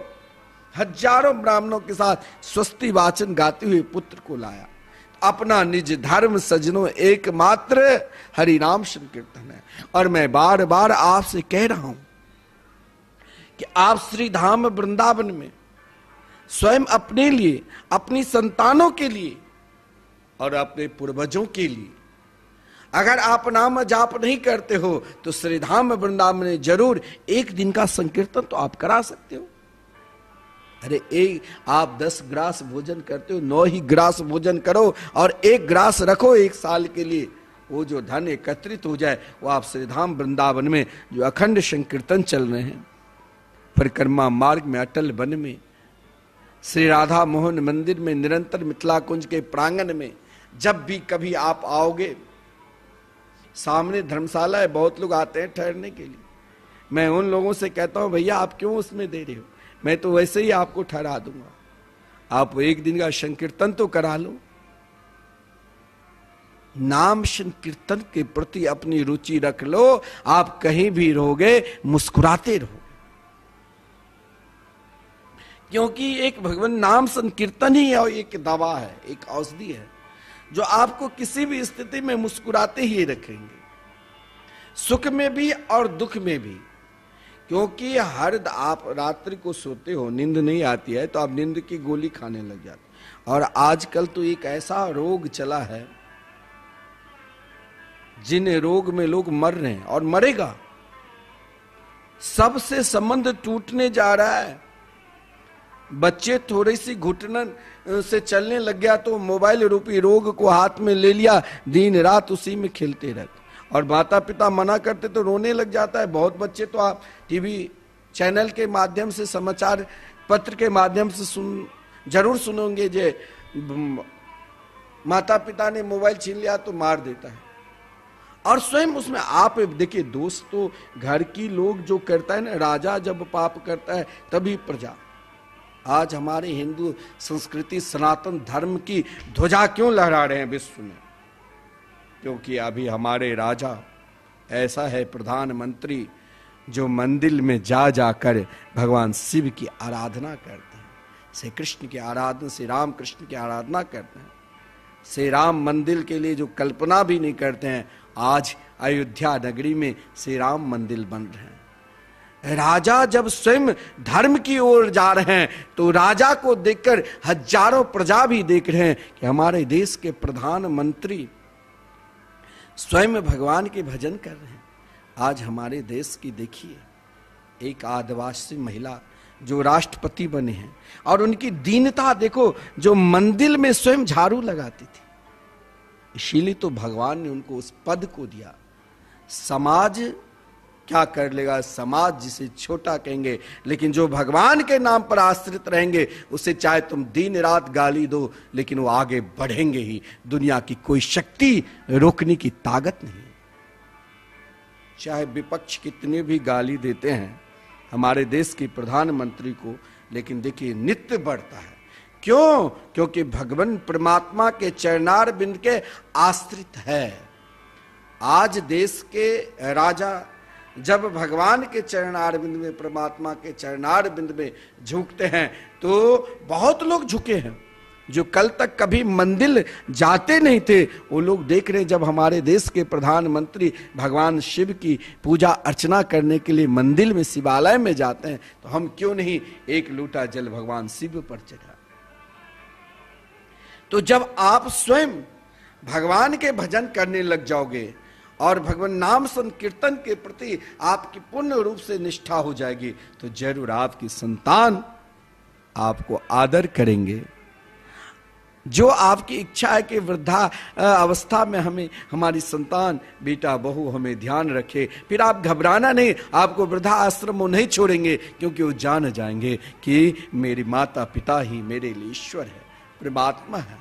हजारों ब्राह्मणों के साथ स्वस्ति वाचन गाते हुए पुत्र को लाया। अपना निज धर्म सजनों एकमात्र हरि नाम संकीर्तन है। और मैं बार बार आपसे कह रहा हूं कि आप श्री धाम वृंदावन में स्वयं अपने लिए, अपनी संतानों के लिए और अपने पूर्वजों के लिए अगर आप नाम जाप नहीं करते हो, तो श्री धाम वृंदावन में जरूर एक दिन का संकीर्तन तो आप करा सकते हो। अरे एक आप 10 ग्रास भोजन करते हो, 9 ही ग्रास भोजन करो और 1 ग्रास रखो 1 साल के लिए। वो जो धन एकत्रित हो जाए, वो आप श्री धाम वृंदावन में जो अखंड संकीर्तन चल रहे हैं, परिक्रमा मार्ग में, अटल वन में, श्री राधा मोहन मंदिर में, निरंतर मिथिला कुंज के प्रांगण में, जब भी कभी आप आओगे, सामने धर्मशाला है, बहुत लोग आते हैं ठहरने के लिए। मैं उन लोगों से कहता हूं, भैया आप क्यों उसमें दे रहे हो, मैं तो वैसे ही आपको ठहरा दूंगा, आप एक दिन का संकीर्तन तो करा लो। नाम संकीर्तन के प्रति अपनी रुचि रख लो, आप कहीं भी रहोगे मुस्कुराते रहो, क्योंकि एक भगवान नाम संकीर्तन ही है, एक दवा है, एक औषधि है जो आपको किसी भी स्थिति में मुस्कुराते ही रखेंगे, सुख में भी और दुख में भी। क्योंकि आप रात्रि को सोते हो, नींद नहीं आती है, तो आप नींद की गोली खाने लग जाते। और आजकल तो एक ऐसा रोग चला है, जिन रोग में लोग मर रहे हैं और मरेगा, सबसे संबंध टूटने जा रहा है। बच्चे थोड़ी सी घुटन से चलने लग गया तो मोबाइल रूपी रोग को हाथ में ले लिया, दिन रात उसी में खेलते रहते, और माता पिता मना करते तो रोने लग जाता है। बहुत बच्चे तो आप टीवी चैनल के माध्यम से, समाचार पत्र के माध्यम से जरूर सुनोगे, जे माता पिता ने मोबाइल छीन लिया तो मार देता है। और स्वयं उसमें आप देखिए दोस्तों, घर की लोग जो करता है ना, राजा जब पाप करता है तभी प्रजा। आज हमारे हिंदू संस्कृति सनातन धर्म की ध्वजा क्यों लहरा रहे हैं विश्व में? क्योंकि अभी हमारे राजा ऐसा है, प्रधानमंत्री, जो मंदिर में जा जाकर भगवान शिव की आराधना करते हैं, श्री कृष्ण की आराधना, श्री राम कृष्ण की आराधना करते हैं, श्री राम मंदिर के लिए जो कल्पना भी नहीं करते हैं। आज अयोध्या नगरी में श्री राम मंदिर बन रहे हैं। राजा जब स्वयं धर्म की ओर जा रहे हैं, तो राजा को देखकर हजारों प्रजा भी देख रहे हैं कि हमारे देश के प्रधानमंत्री स्वयं भगवान के भजन कर रहे हैं। आज हमारे देश की देखिए, एक आदिवासी महिला जो राष्ट्रपति बने हैं, और उनकी दीनता देखो, जो मंदिर में स्वयं झाड़ू लगाती थी। इसीलिए तो भगवान ने उनको उस पद को दिया। समाज क्या कर लेगा, समाज जिसे छोटा कहेंगे, लेकिन जो भगवान के नाम पर आश्रित रहेंगे, उसे चाहे तुम दिन रात गाली दो, लेकिन वो आगे बढ़ेंगे ही। दुनिया की कोई शक्ति रोकने की ताकत नहीं। चाहे विपक्ष कितने भी गाली देते हैं हमारे देश के प्रधानमंत्री को, लेकिन देखिए नित्य बढ़ता है। क्यों? क्योंकि भगवान परमात्मा के चरणार बिंद के आश्रित है। आज देश के राजा जब भगवान के चरणारविंद में, परमात्मा के चरणारविंद में झुकते हैं, तो बहुत लोग झुके हैं जो कल तक कभी मंदिर जाते नहीं थे। वो लोग देख रहे हैं, जब हमारे देश के प्रधानमंत्री भगवान शिव की पूजा अर्चना करने के लिए मंदिर में, शिवालय में जाते हैं, तो हम क्यों नहीं एक लोटा जल भगवान शिव पर चढ़ा। तो जब आप स्वयं भगवान के भजन करने लग जाओगे और भगवान नाम संकीर्तन के प्रति आपकी पूर्ण रूप से निष्ठा हो जाएगी, तो जरूर आपकी संतान आपको आदर करेंगे, जो आपकी इच्छा है कि वृद्धा अवस्था में हमें हमारी संतान बेटा बहू हमें ध्यान रखे, फिर आप घबराना नहीं, आपको वृद्धा आश्रम वो नहीं छोड़ेंगे, क्योंकि वो जान जाएंगे कि मेरे माता पिता ही मेरे लिए ईश्वर है, परमात्मा है,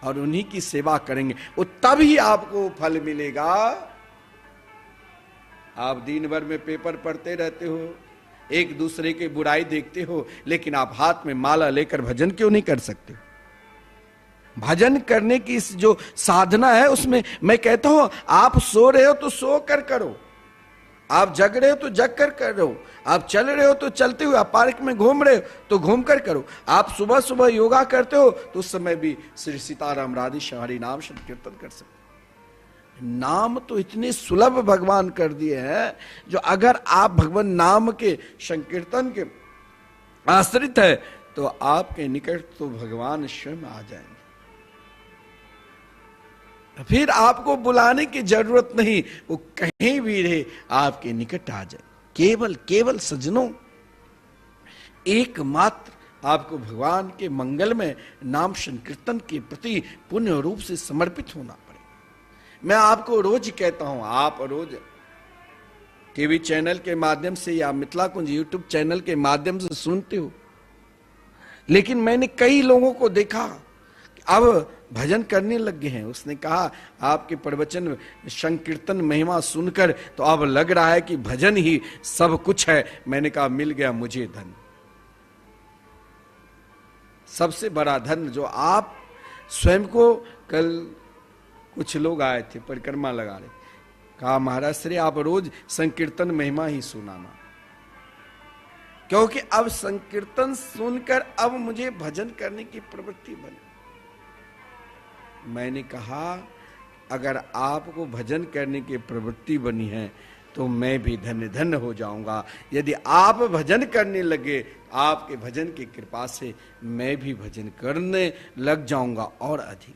और उन्हीं की सेवा करेंगे, वो तब ही आपको फल मिलेगा। आप दिन भर में पेपर पढ़ते रहते हो, एक दूसरे की बुराई देखते हो, लेकिन आप हाथ में माला लेकर भजन क्यों नहीं कर सकते? भजन करने की इस जो साधना है, उसमें मैं कहता हूं आप सो रहे हो तो सो कर करो, आप जग रहे हो तो जग कर करो, आप चल रहे हो तो चलते हुए, आप पार्क में घूम रहे हो तो घूम कर करो, आप सुबह सुबह योगा करते हो तो उस समय भी श्री सीताराम राधे श्याम हरि नाम संकीर्तन कर सकते। नाम तो इतने सुलभ भगवान कर दिए हैं, जो अगर आप भगवान नाम के संकीर्तन के आश्रित है तो आपके निकट तो भगवान स्वयं आ जाएंगे, फिर आपको बुलाने की जरूरत नहीं, वो कहीं भी रहे आपके निकट आ जाए। केवल केवल सज्जनों, एकमात्र आपको भगवान के मंगल में नाम संकीर्तन के प्रति पूर्ण रूप से समर्पित होना पड़े। मैं आपको रोज कहता हूं, आप रोज टीवी चैनल के माध्यम से या मिथिला कुंज यूट्यूब चैनल के माध्यम से सुनते हो, लेकिन मैंने कई लोगों को देखा कि अब भजन करने लग गए हैं। उसने कहा आपके प्रवचन संकीर्तन महिमा सुनकर तो अब लग रहा है कि भजन ही सब कुछ है। मैंने कहा मिल गया मुझे धन, सबसे बड़ा धन जो आप स्वयं को। कल कुछ लोग आए थे परिक्रमा लगा रहे, कहा महाराज श्री आप रोज संकीर्तन महिमा ही सुनाना, क्योंकि अब संकीर्तन सुनकर अब मुझे भजन करने की प्रवृत्ति बनी। मैंने कहा अगर आपको भजन करने की प्रवृत्ति बनी है तो मैं भी धन्य धन्य हो जाऊंगा। यदि आप भजन करने लगे, आपके भजन की कृपा से मैं भी भजन करने लग जाऊंगा और अधिक।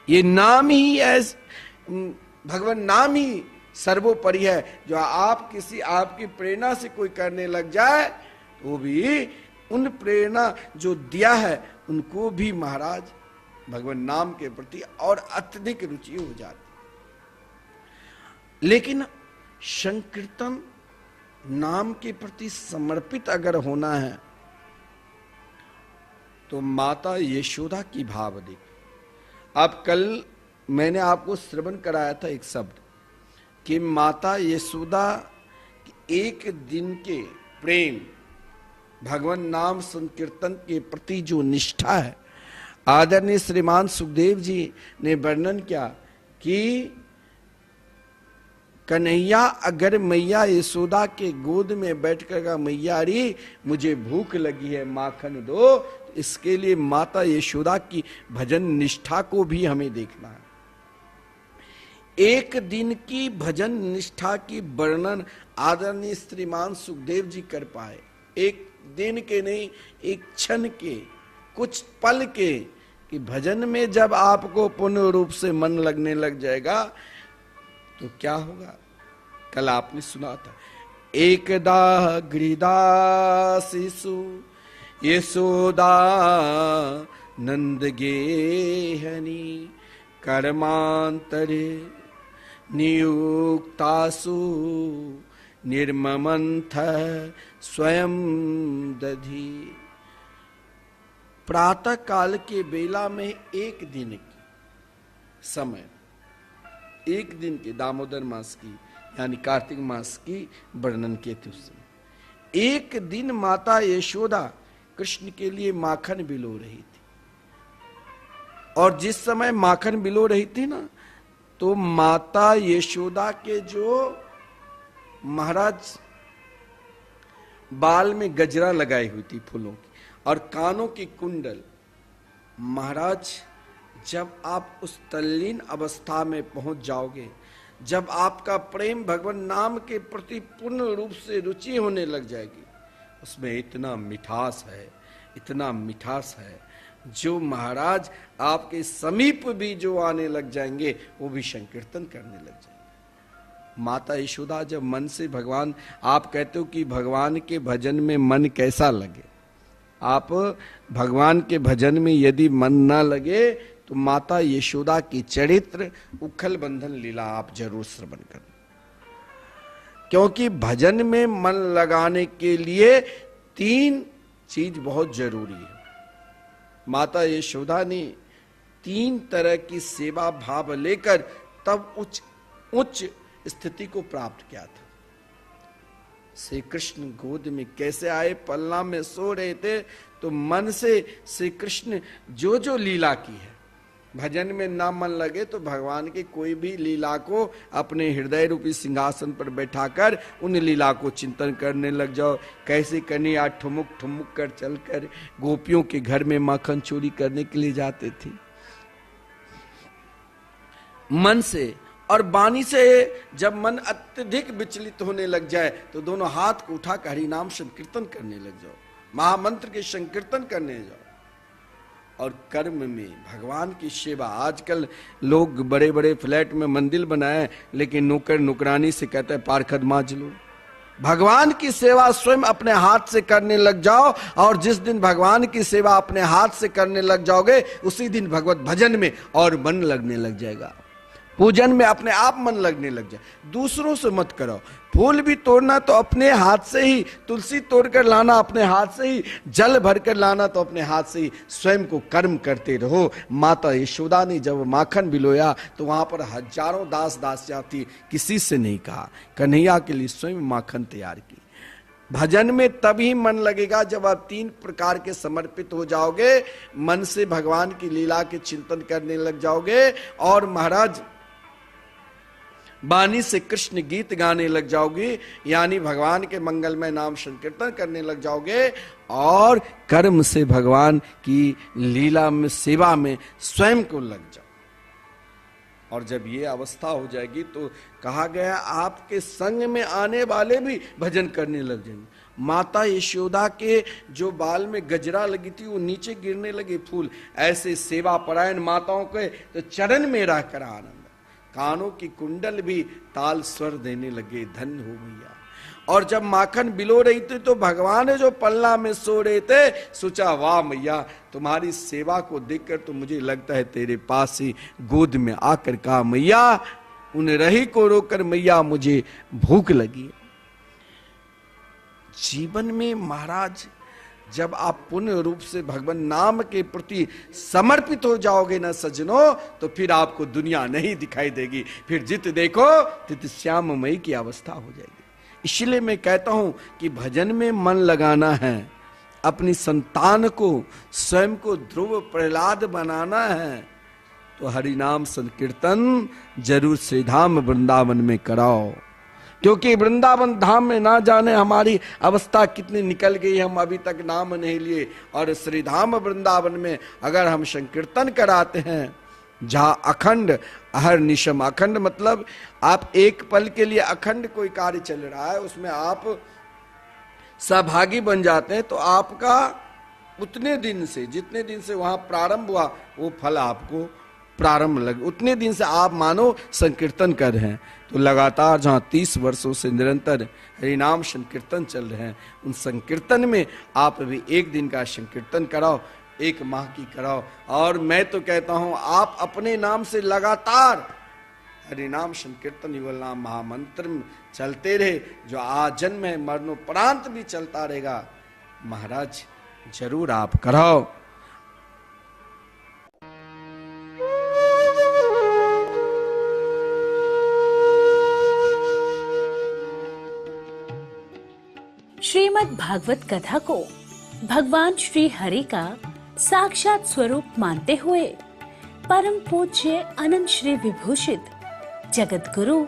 ये नाम ही भगवान नाम ही सर्वोपरि है। जो आप किसी आपकी प्रेरणा से कोई करने लग जाए तो वो भी उन प्रेरणा जो दिया है उनको भी महाराज भगवान नाम के प्रति और अत्यधिक रुचि हो जाती। लेकिन संकीर्तन नाम के प्रति समर्पित अगर होना है तो माता यशोदा की भाव देख। अब कल मैंने आपको श्रवण कराया था एक शब्द कि माता यशोदा एक दिन के प्रेम भगवान नाम संकीर्तन के प्रति जो निष्ठा है, आदरणीय श्रीमान सुखदेव जी ने वर्णन किया कि कन्हैया अगर मैया यशोदा के गोद में बैठकर कहा मैया रे मुझे भूख लगी है माखन दो, तो इसके लिए माता यशोदा की भजन निष्ठा को भी हमें देखना है। एक दिन की भजन निष्ठा की वर्णन आदरणीय श्रीमान सुखदेव जी कर पाए। एक दिन के नहीं, एक क्षण के, कुछ पल के, कि भजन में जब आपको पूर्ण रूप से मन लगने लग जाएगा तो क्या होगा। कल आपने सुना था, एकदा गृहदा शिशु यशोदा नंद गेहनी कर्मांतरे नियुक्तासु निर्ममंथ स्वयं दधी। प्रातः काल के बेला में एक दिन की समय, एक दिन के दामोदर मास की यानी कार्तिक मास की वर्णन किए थे। उस समय एक दिन माता यशोदा कृष्ण के लिए माखन बिलो रही थी, और जिस समय माखन बिलो रही थी ना, तो माता यशोदा के जो महाराज बाल में गजरा लगाई हुई थी फूलों की और कानों की कुंडल, महाराज जब आप उस तल्लीन अवस्था में पहुंच जाओगे, जब आपका प्रेम भगवान नाम के प्रति पूर्ण रूप से रुचि होने लग जाएगी, उसमें इतना मिठास है, इतना मिठास है, जो महाराज आपके समीप भी जो आने लग जाएंगे वो भी संकीर्तन करने लग जाएंगे। माता यशोदा जब मन से भगवान, आप कहते हो कि भगवान के भजन में मन कैसा लगे, आप भगवान के भजन में यदि मन ना लगे तो माता यशोदा की चरित्र उखल बंधन लीला आप जरूर श्रवण करें, क्योंकि भजन में मन लगाने के लिए 3 चीज बहुत जरूरी है। माता यशोदा ने 3 तरह की सेवा भाव लेकर तब उच्च स्थिति को प्राप्त किया था। श्री कृष्ण गोद में कैसे आए, पलना में सो रहे थे, तो मन से श्री कृष्ण जो जो लीला की है, भजन में ना मन लगे तो भगवान की कोई भी लीला को अपने हृदय रूपी सिंहासन पर बैठाकर उन लीला को चिंतन करने लग जाओ। कैसे कन्हैया ठुमुक ठुमुक कर चलकर गोपियों के घर में माखन चोरी करने के लिए जाते थे। मन से और वाणी से जब मन अत्यधिक विचलित होने लग जाए तो दोनों हाथ को उठाकर हरि नाम संकीर्तन करने लग जाओ, महामंत्र के संकीर्तन करने जाओ। और कर्म में भगवान की सेवा, आजकल लोग बड़े बड़े फ्लैट में मंदिर बनाए, लेकिन नौकर नौकरानी से कहते हैं पारखद मांझ लो। भगवान की सेवा स्वयं अपने हाथ से करने लग जाओ, और जिस दिन भगवान की सेवा अपने हाथ से करने लग जाओगे उसी दिन भगवत भजन में और मन लगने लग जाएगा, पूजन में अपने आप मन लगने लग जाए। दूसरों से मत करो। फूल भी तोड़ना तो अपने हाथ से ही, तुलसी तोड़कर लाना अपने हाथ से ही, जल भरकर लाना तो अपने हाथ से ही, स्वयं को कर्म करते रहो। माता यशोदा ने जब माखन बिलोया तो वहां पर हजारों दास दासियां थी, किसी से नहीं कहा, कन्हैया के लिए स्वयं माखन तैयार की। भजन में तभी मन लगेगा जब आप 3 प्रकार के समर्पित हो जाओगे, मन से भगवान की लीला के चिंतन करने लग जाओगे, और महाराज वाणी से कृष्ण गीत गाने लग जाओगे, यानी भगवान के मंगलमय नाम संकीर्तन करने लग जाओगे, और कर्म से भगवान की लीला में सेवा में स्वयं को लग जाओ। और जब ये अवस्था हो जाएगी तो कहा गया आपके संग में आने वाले भी भजन करने लग जाएंगे। माता यशोदा के जो बाल में गजरा लगी थी वो नीचे गिरने लगे फूल, ऐसे सेवा परायण माताओं के तो चरण में रहकर आनंद, कानों की कुंडल भी ताल स्वर देने लगे, धन्य हो मैया। और जब माखन बिलो रही थी तो भगवान जो पलना में सो रहे थे, सोचा वाह मैया तुम्हारी सेवा को देखकर तो मुझे लगता है तेरे पास ही गोद में आकर कहा मैया उन रही को रोकर मैया मुझे भूख लगी। जीवन में महाराज जब आप पूर्ण रूप से भगवान नाम के प्रति समर्पित हो जाओगे ना सज्जनों, तो फिर आपको दुनिया नहीं दिखाई देगी, फिर जित देखो तित श्याममयी की अवस्था हो जाएगी। इसलिए मैं कहता हूं कि भजन में मन लगाना है, अपनी संतान को स्वयं को ध्रुव प्रहलाद बनाना है, तो हरि नाम संकीर्तन जरूर श्री धाम वृंदावन में कराओ। क्योंकि वृंदावन धाम में ना जाने हमारी अवस्था कितनी निकल गई, हम अभी तक नाम नहीं लिए। और श्री धाम वृंदावन में अगर हम संकीर्तन कराते हैं, जहां अखंड अहर्निशम, अखंड मतलब आप एक पल के लिए अखंड कोई कार्य चल रहा है उसमें आप सहभागी बन जाते हैं, तो आपका उतने दिन से, जितने दिन से वहां प्रारंभ हुआ वो फल आपको प्रारंभ लगे, उतने दिन से आप मानो संकीर्तन कर रहे हैं। तो लगातार जहां 30 वर्षों से निरंतर हरिनाम संकीर्तन चल रहे हैं, उन संकीर्तन में आप भी एक दिन का संकीर्तन कराओ, 1 माह की कराओ। और मैं तो कहता हूं आप अपने नाम से लगातार हरिनाम संकीर्तन युगल नाम महामंत्र चलते रहे, जो आजन्म है मरणोपरांत भी चलता रहेगा। महाराज जरूर आप कराओ। श्रीमद् भागवत कथा को भगवान श्री हरि का साक्षात स्वरूप मानते हुए परम पूज्य अनंत श्री विभूषित जगत गुरु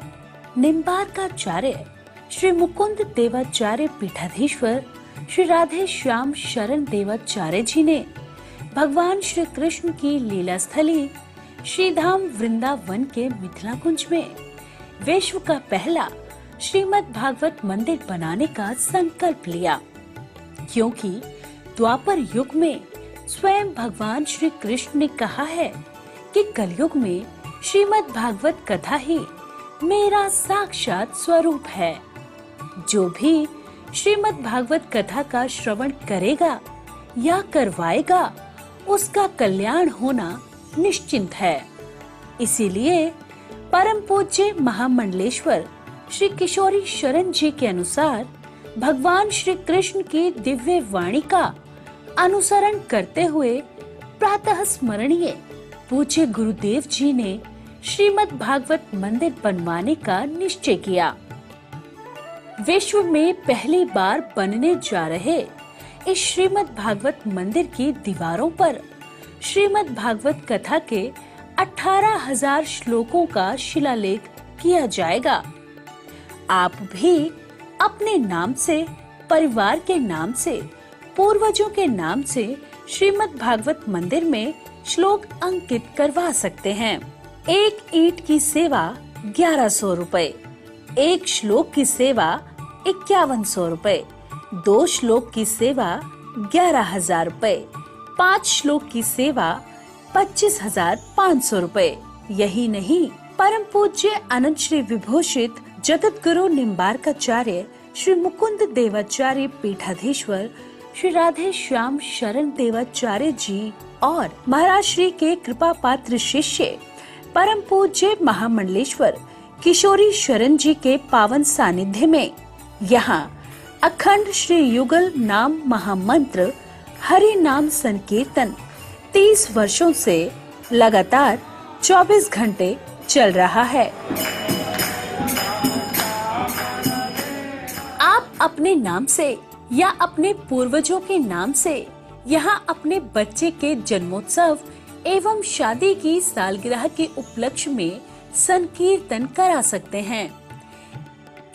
निम्बार्काचार्य श्री मुकुंद देवाचार्य पीठाधीश्वर श्री राधे श्याम शरण देवाचार्य जी ने भगवान श्री कृष्ण की लीला स्थली श्रीधाम वृंदावन के मिथिला कुंज में विश्व का पहला श्रीमद् भागवत मंदिर बनाने का संकल्प लिया, क्योंकि द्वापर युग में स्वयं भगवान श्री कृष्ण ने कहा है कि कलयुग में श्रीमद् भागवत कथा ही मेरा साक्षात स्वरूप है। जो भी श्रीमद् भागवत कथा का श्रवण करेगा या करवाएगा, उसका कल्याण होना निश्चिंत है। इसीलिए परम पूज्य महामंडलेश्वर श्री किशोरी शरण जी के अनुसार भगवान श्री कृष्ण की दिव्य वाणी का अनुसरण करते हुए प्रातः स्मरणीय पूज्य गुरुदेव जी ने श्रीमद् भागवत मंदिर बनवाने का निश्चय किया। विश्व में पहली बार बनने जा रहे इस श्रीमद् भागवत मंदिर की दीवारों पर श्रीमद् भागवत कथा के 18,000 श्लोकों का शिलालेख किया जाएगा। आप भी अपने नाम से, परिवार के नाम से, पूर्वजों के नाम से श्रीमद् भागवत मंदिर में श्लोक अंकित करवा सकते हैं। एक ईंट की सेवा 1100 रुपए, एक श्लोक की सेवा 5100 रुपए, 2 श्लोक की सेवा 11,000 रुपए, 5 श्लोक की सेवा 25,500 रुपए। यही नहीं, परम पूज्य अनंत श्री विभूषित जगत गुरु निम्बार्काचार्य श्री मुकुंद देवाचार्य पीठाधीश्वर श्री राधे श्याम शरण देवाचार्य जी और महाराज श्री के कृपा पात्र शिष्य परम पूज्य महामंडलेश्वर किशोरी शरण जी के पावन सानिध्य में यहाँ अखंड श्री युगल नाम महामंत्र हरि नाम संकीर्तन 30 वर्षों से लगातार 24 घंटे चल रहा है। आप अपने नाम से या अपने पूर्वजों के नाम से यहाँ अपने बच्चे के जन्मोत्सव एवं शादी की सालगिरह के उपलक्ष्य में संकीर्तन करा सकते हैं।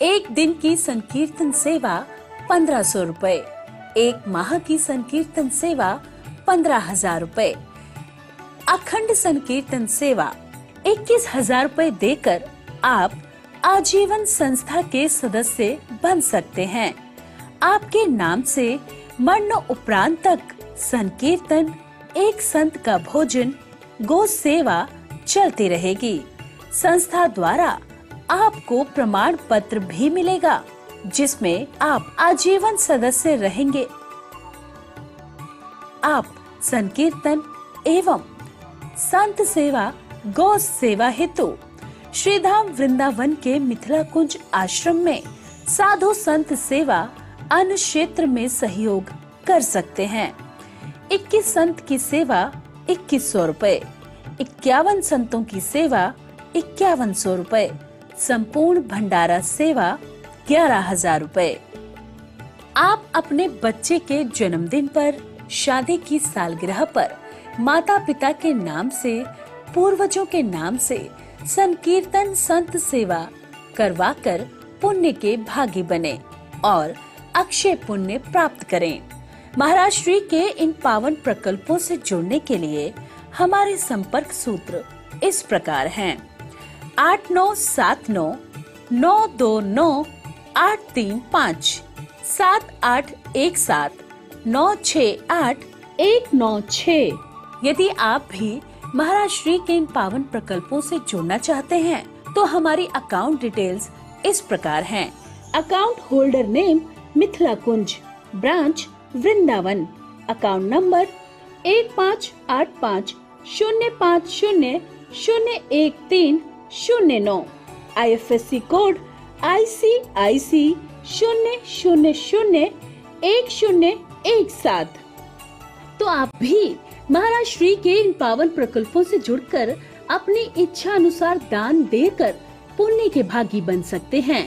एक दिन की संकीर्तन सेवा 1500 रुपए, एक माह की संकीर्तन सेवा 15,000 रुपए, अखंड संकीर्तन सेवा 21,000 रुपए देकर आप आजीवन संस्था के सदस्य बन सकते हैं। आपके नाम से मरण उपरांत तक संकीर्तन, एक संत का भोजन, गो सेवा चलती रहेगी। संस्था द्वारा आपको प्रमाण पत्र भी मिलेगा जिसमें आप आजीवन सदस्य रहेंगे। आप संकीर्तन एवं संत सेवा, गौ सेवा हेतु श्रीधाम वृंदावन के मिथिला कुंज आश्रम में साधु संत सेवा अन्य क्षेत्र में सहयोग कर सकते हैं। 21 संत की सेवा 2100 रुपए, 51 संतों की सेवा 5100 रुपए, संपूर्ण भंडारा सेवा 11,000 रुपए। आप अपने बच्चे के जन्मदिन पर, शादी की सालगिरह पर माता पिता के नाम से, पूर्वजों के नाम से संकीर्तन संत सेवा करवाकर पुण्य के भागी बने और अक्षय पुण्य प्राप्त करें। महाराज श्री के इन पावन प्रकल्पों से जुड़ने के लिए हमारे संपर्क सूत्र इस प्रकार हैं: 8979 929 835, 7817 968 196। यदि आप भी महाराज श्री के इन पावन प्रकल्पों से जुड़ना चाहते हैं तो हमारी अकाउंट डिटेल्स इस प्रकार हैं। Account holder name Mithila Kunj, branch Vrindavan, account number 158505001309, IFSC code ICIC 0001017। तो आप भी महाराज श्री के इन पावन प्रकल्पों से जुड़कर अपनी इच्छा अनुसार दान देकर पुण्य के भागी बन सकते हैं।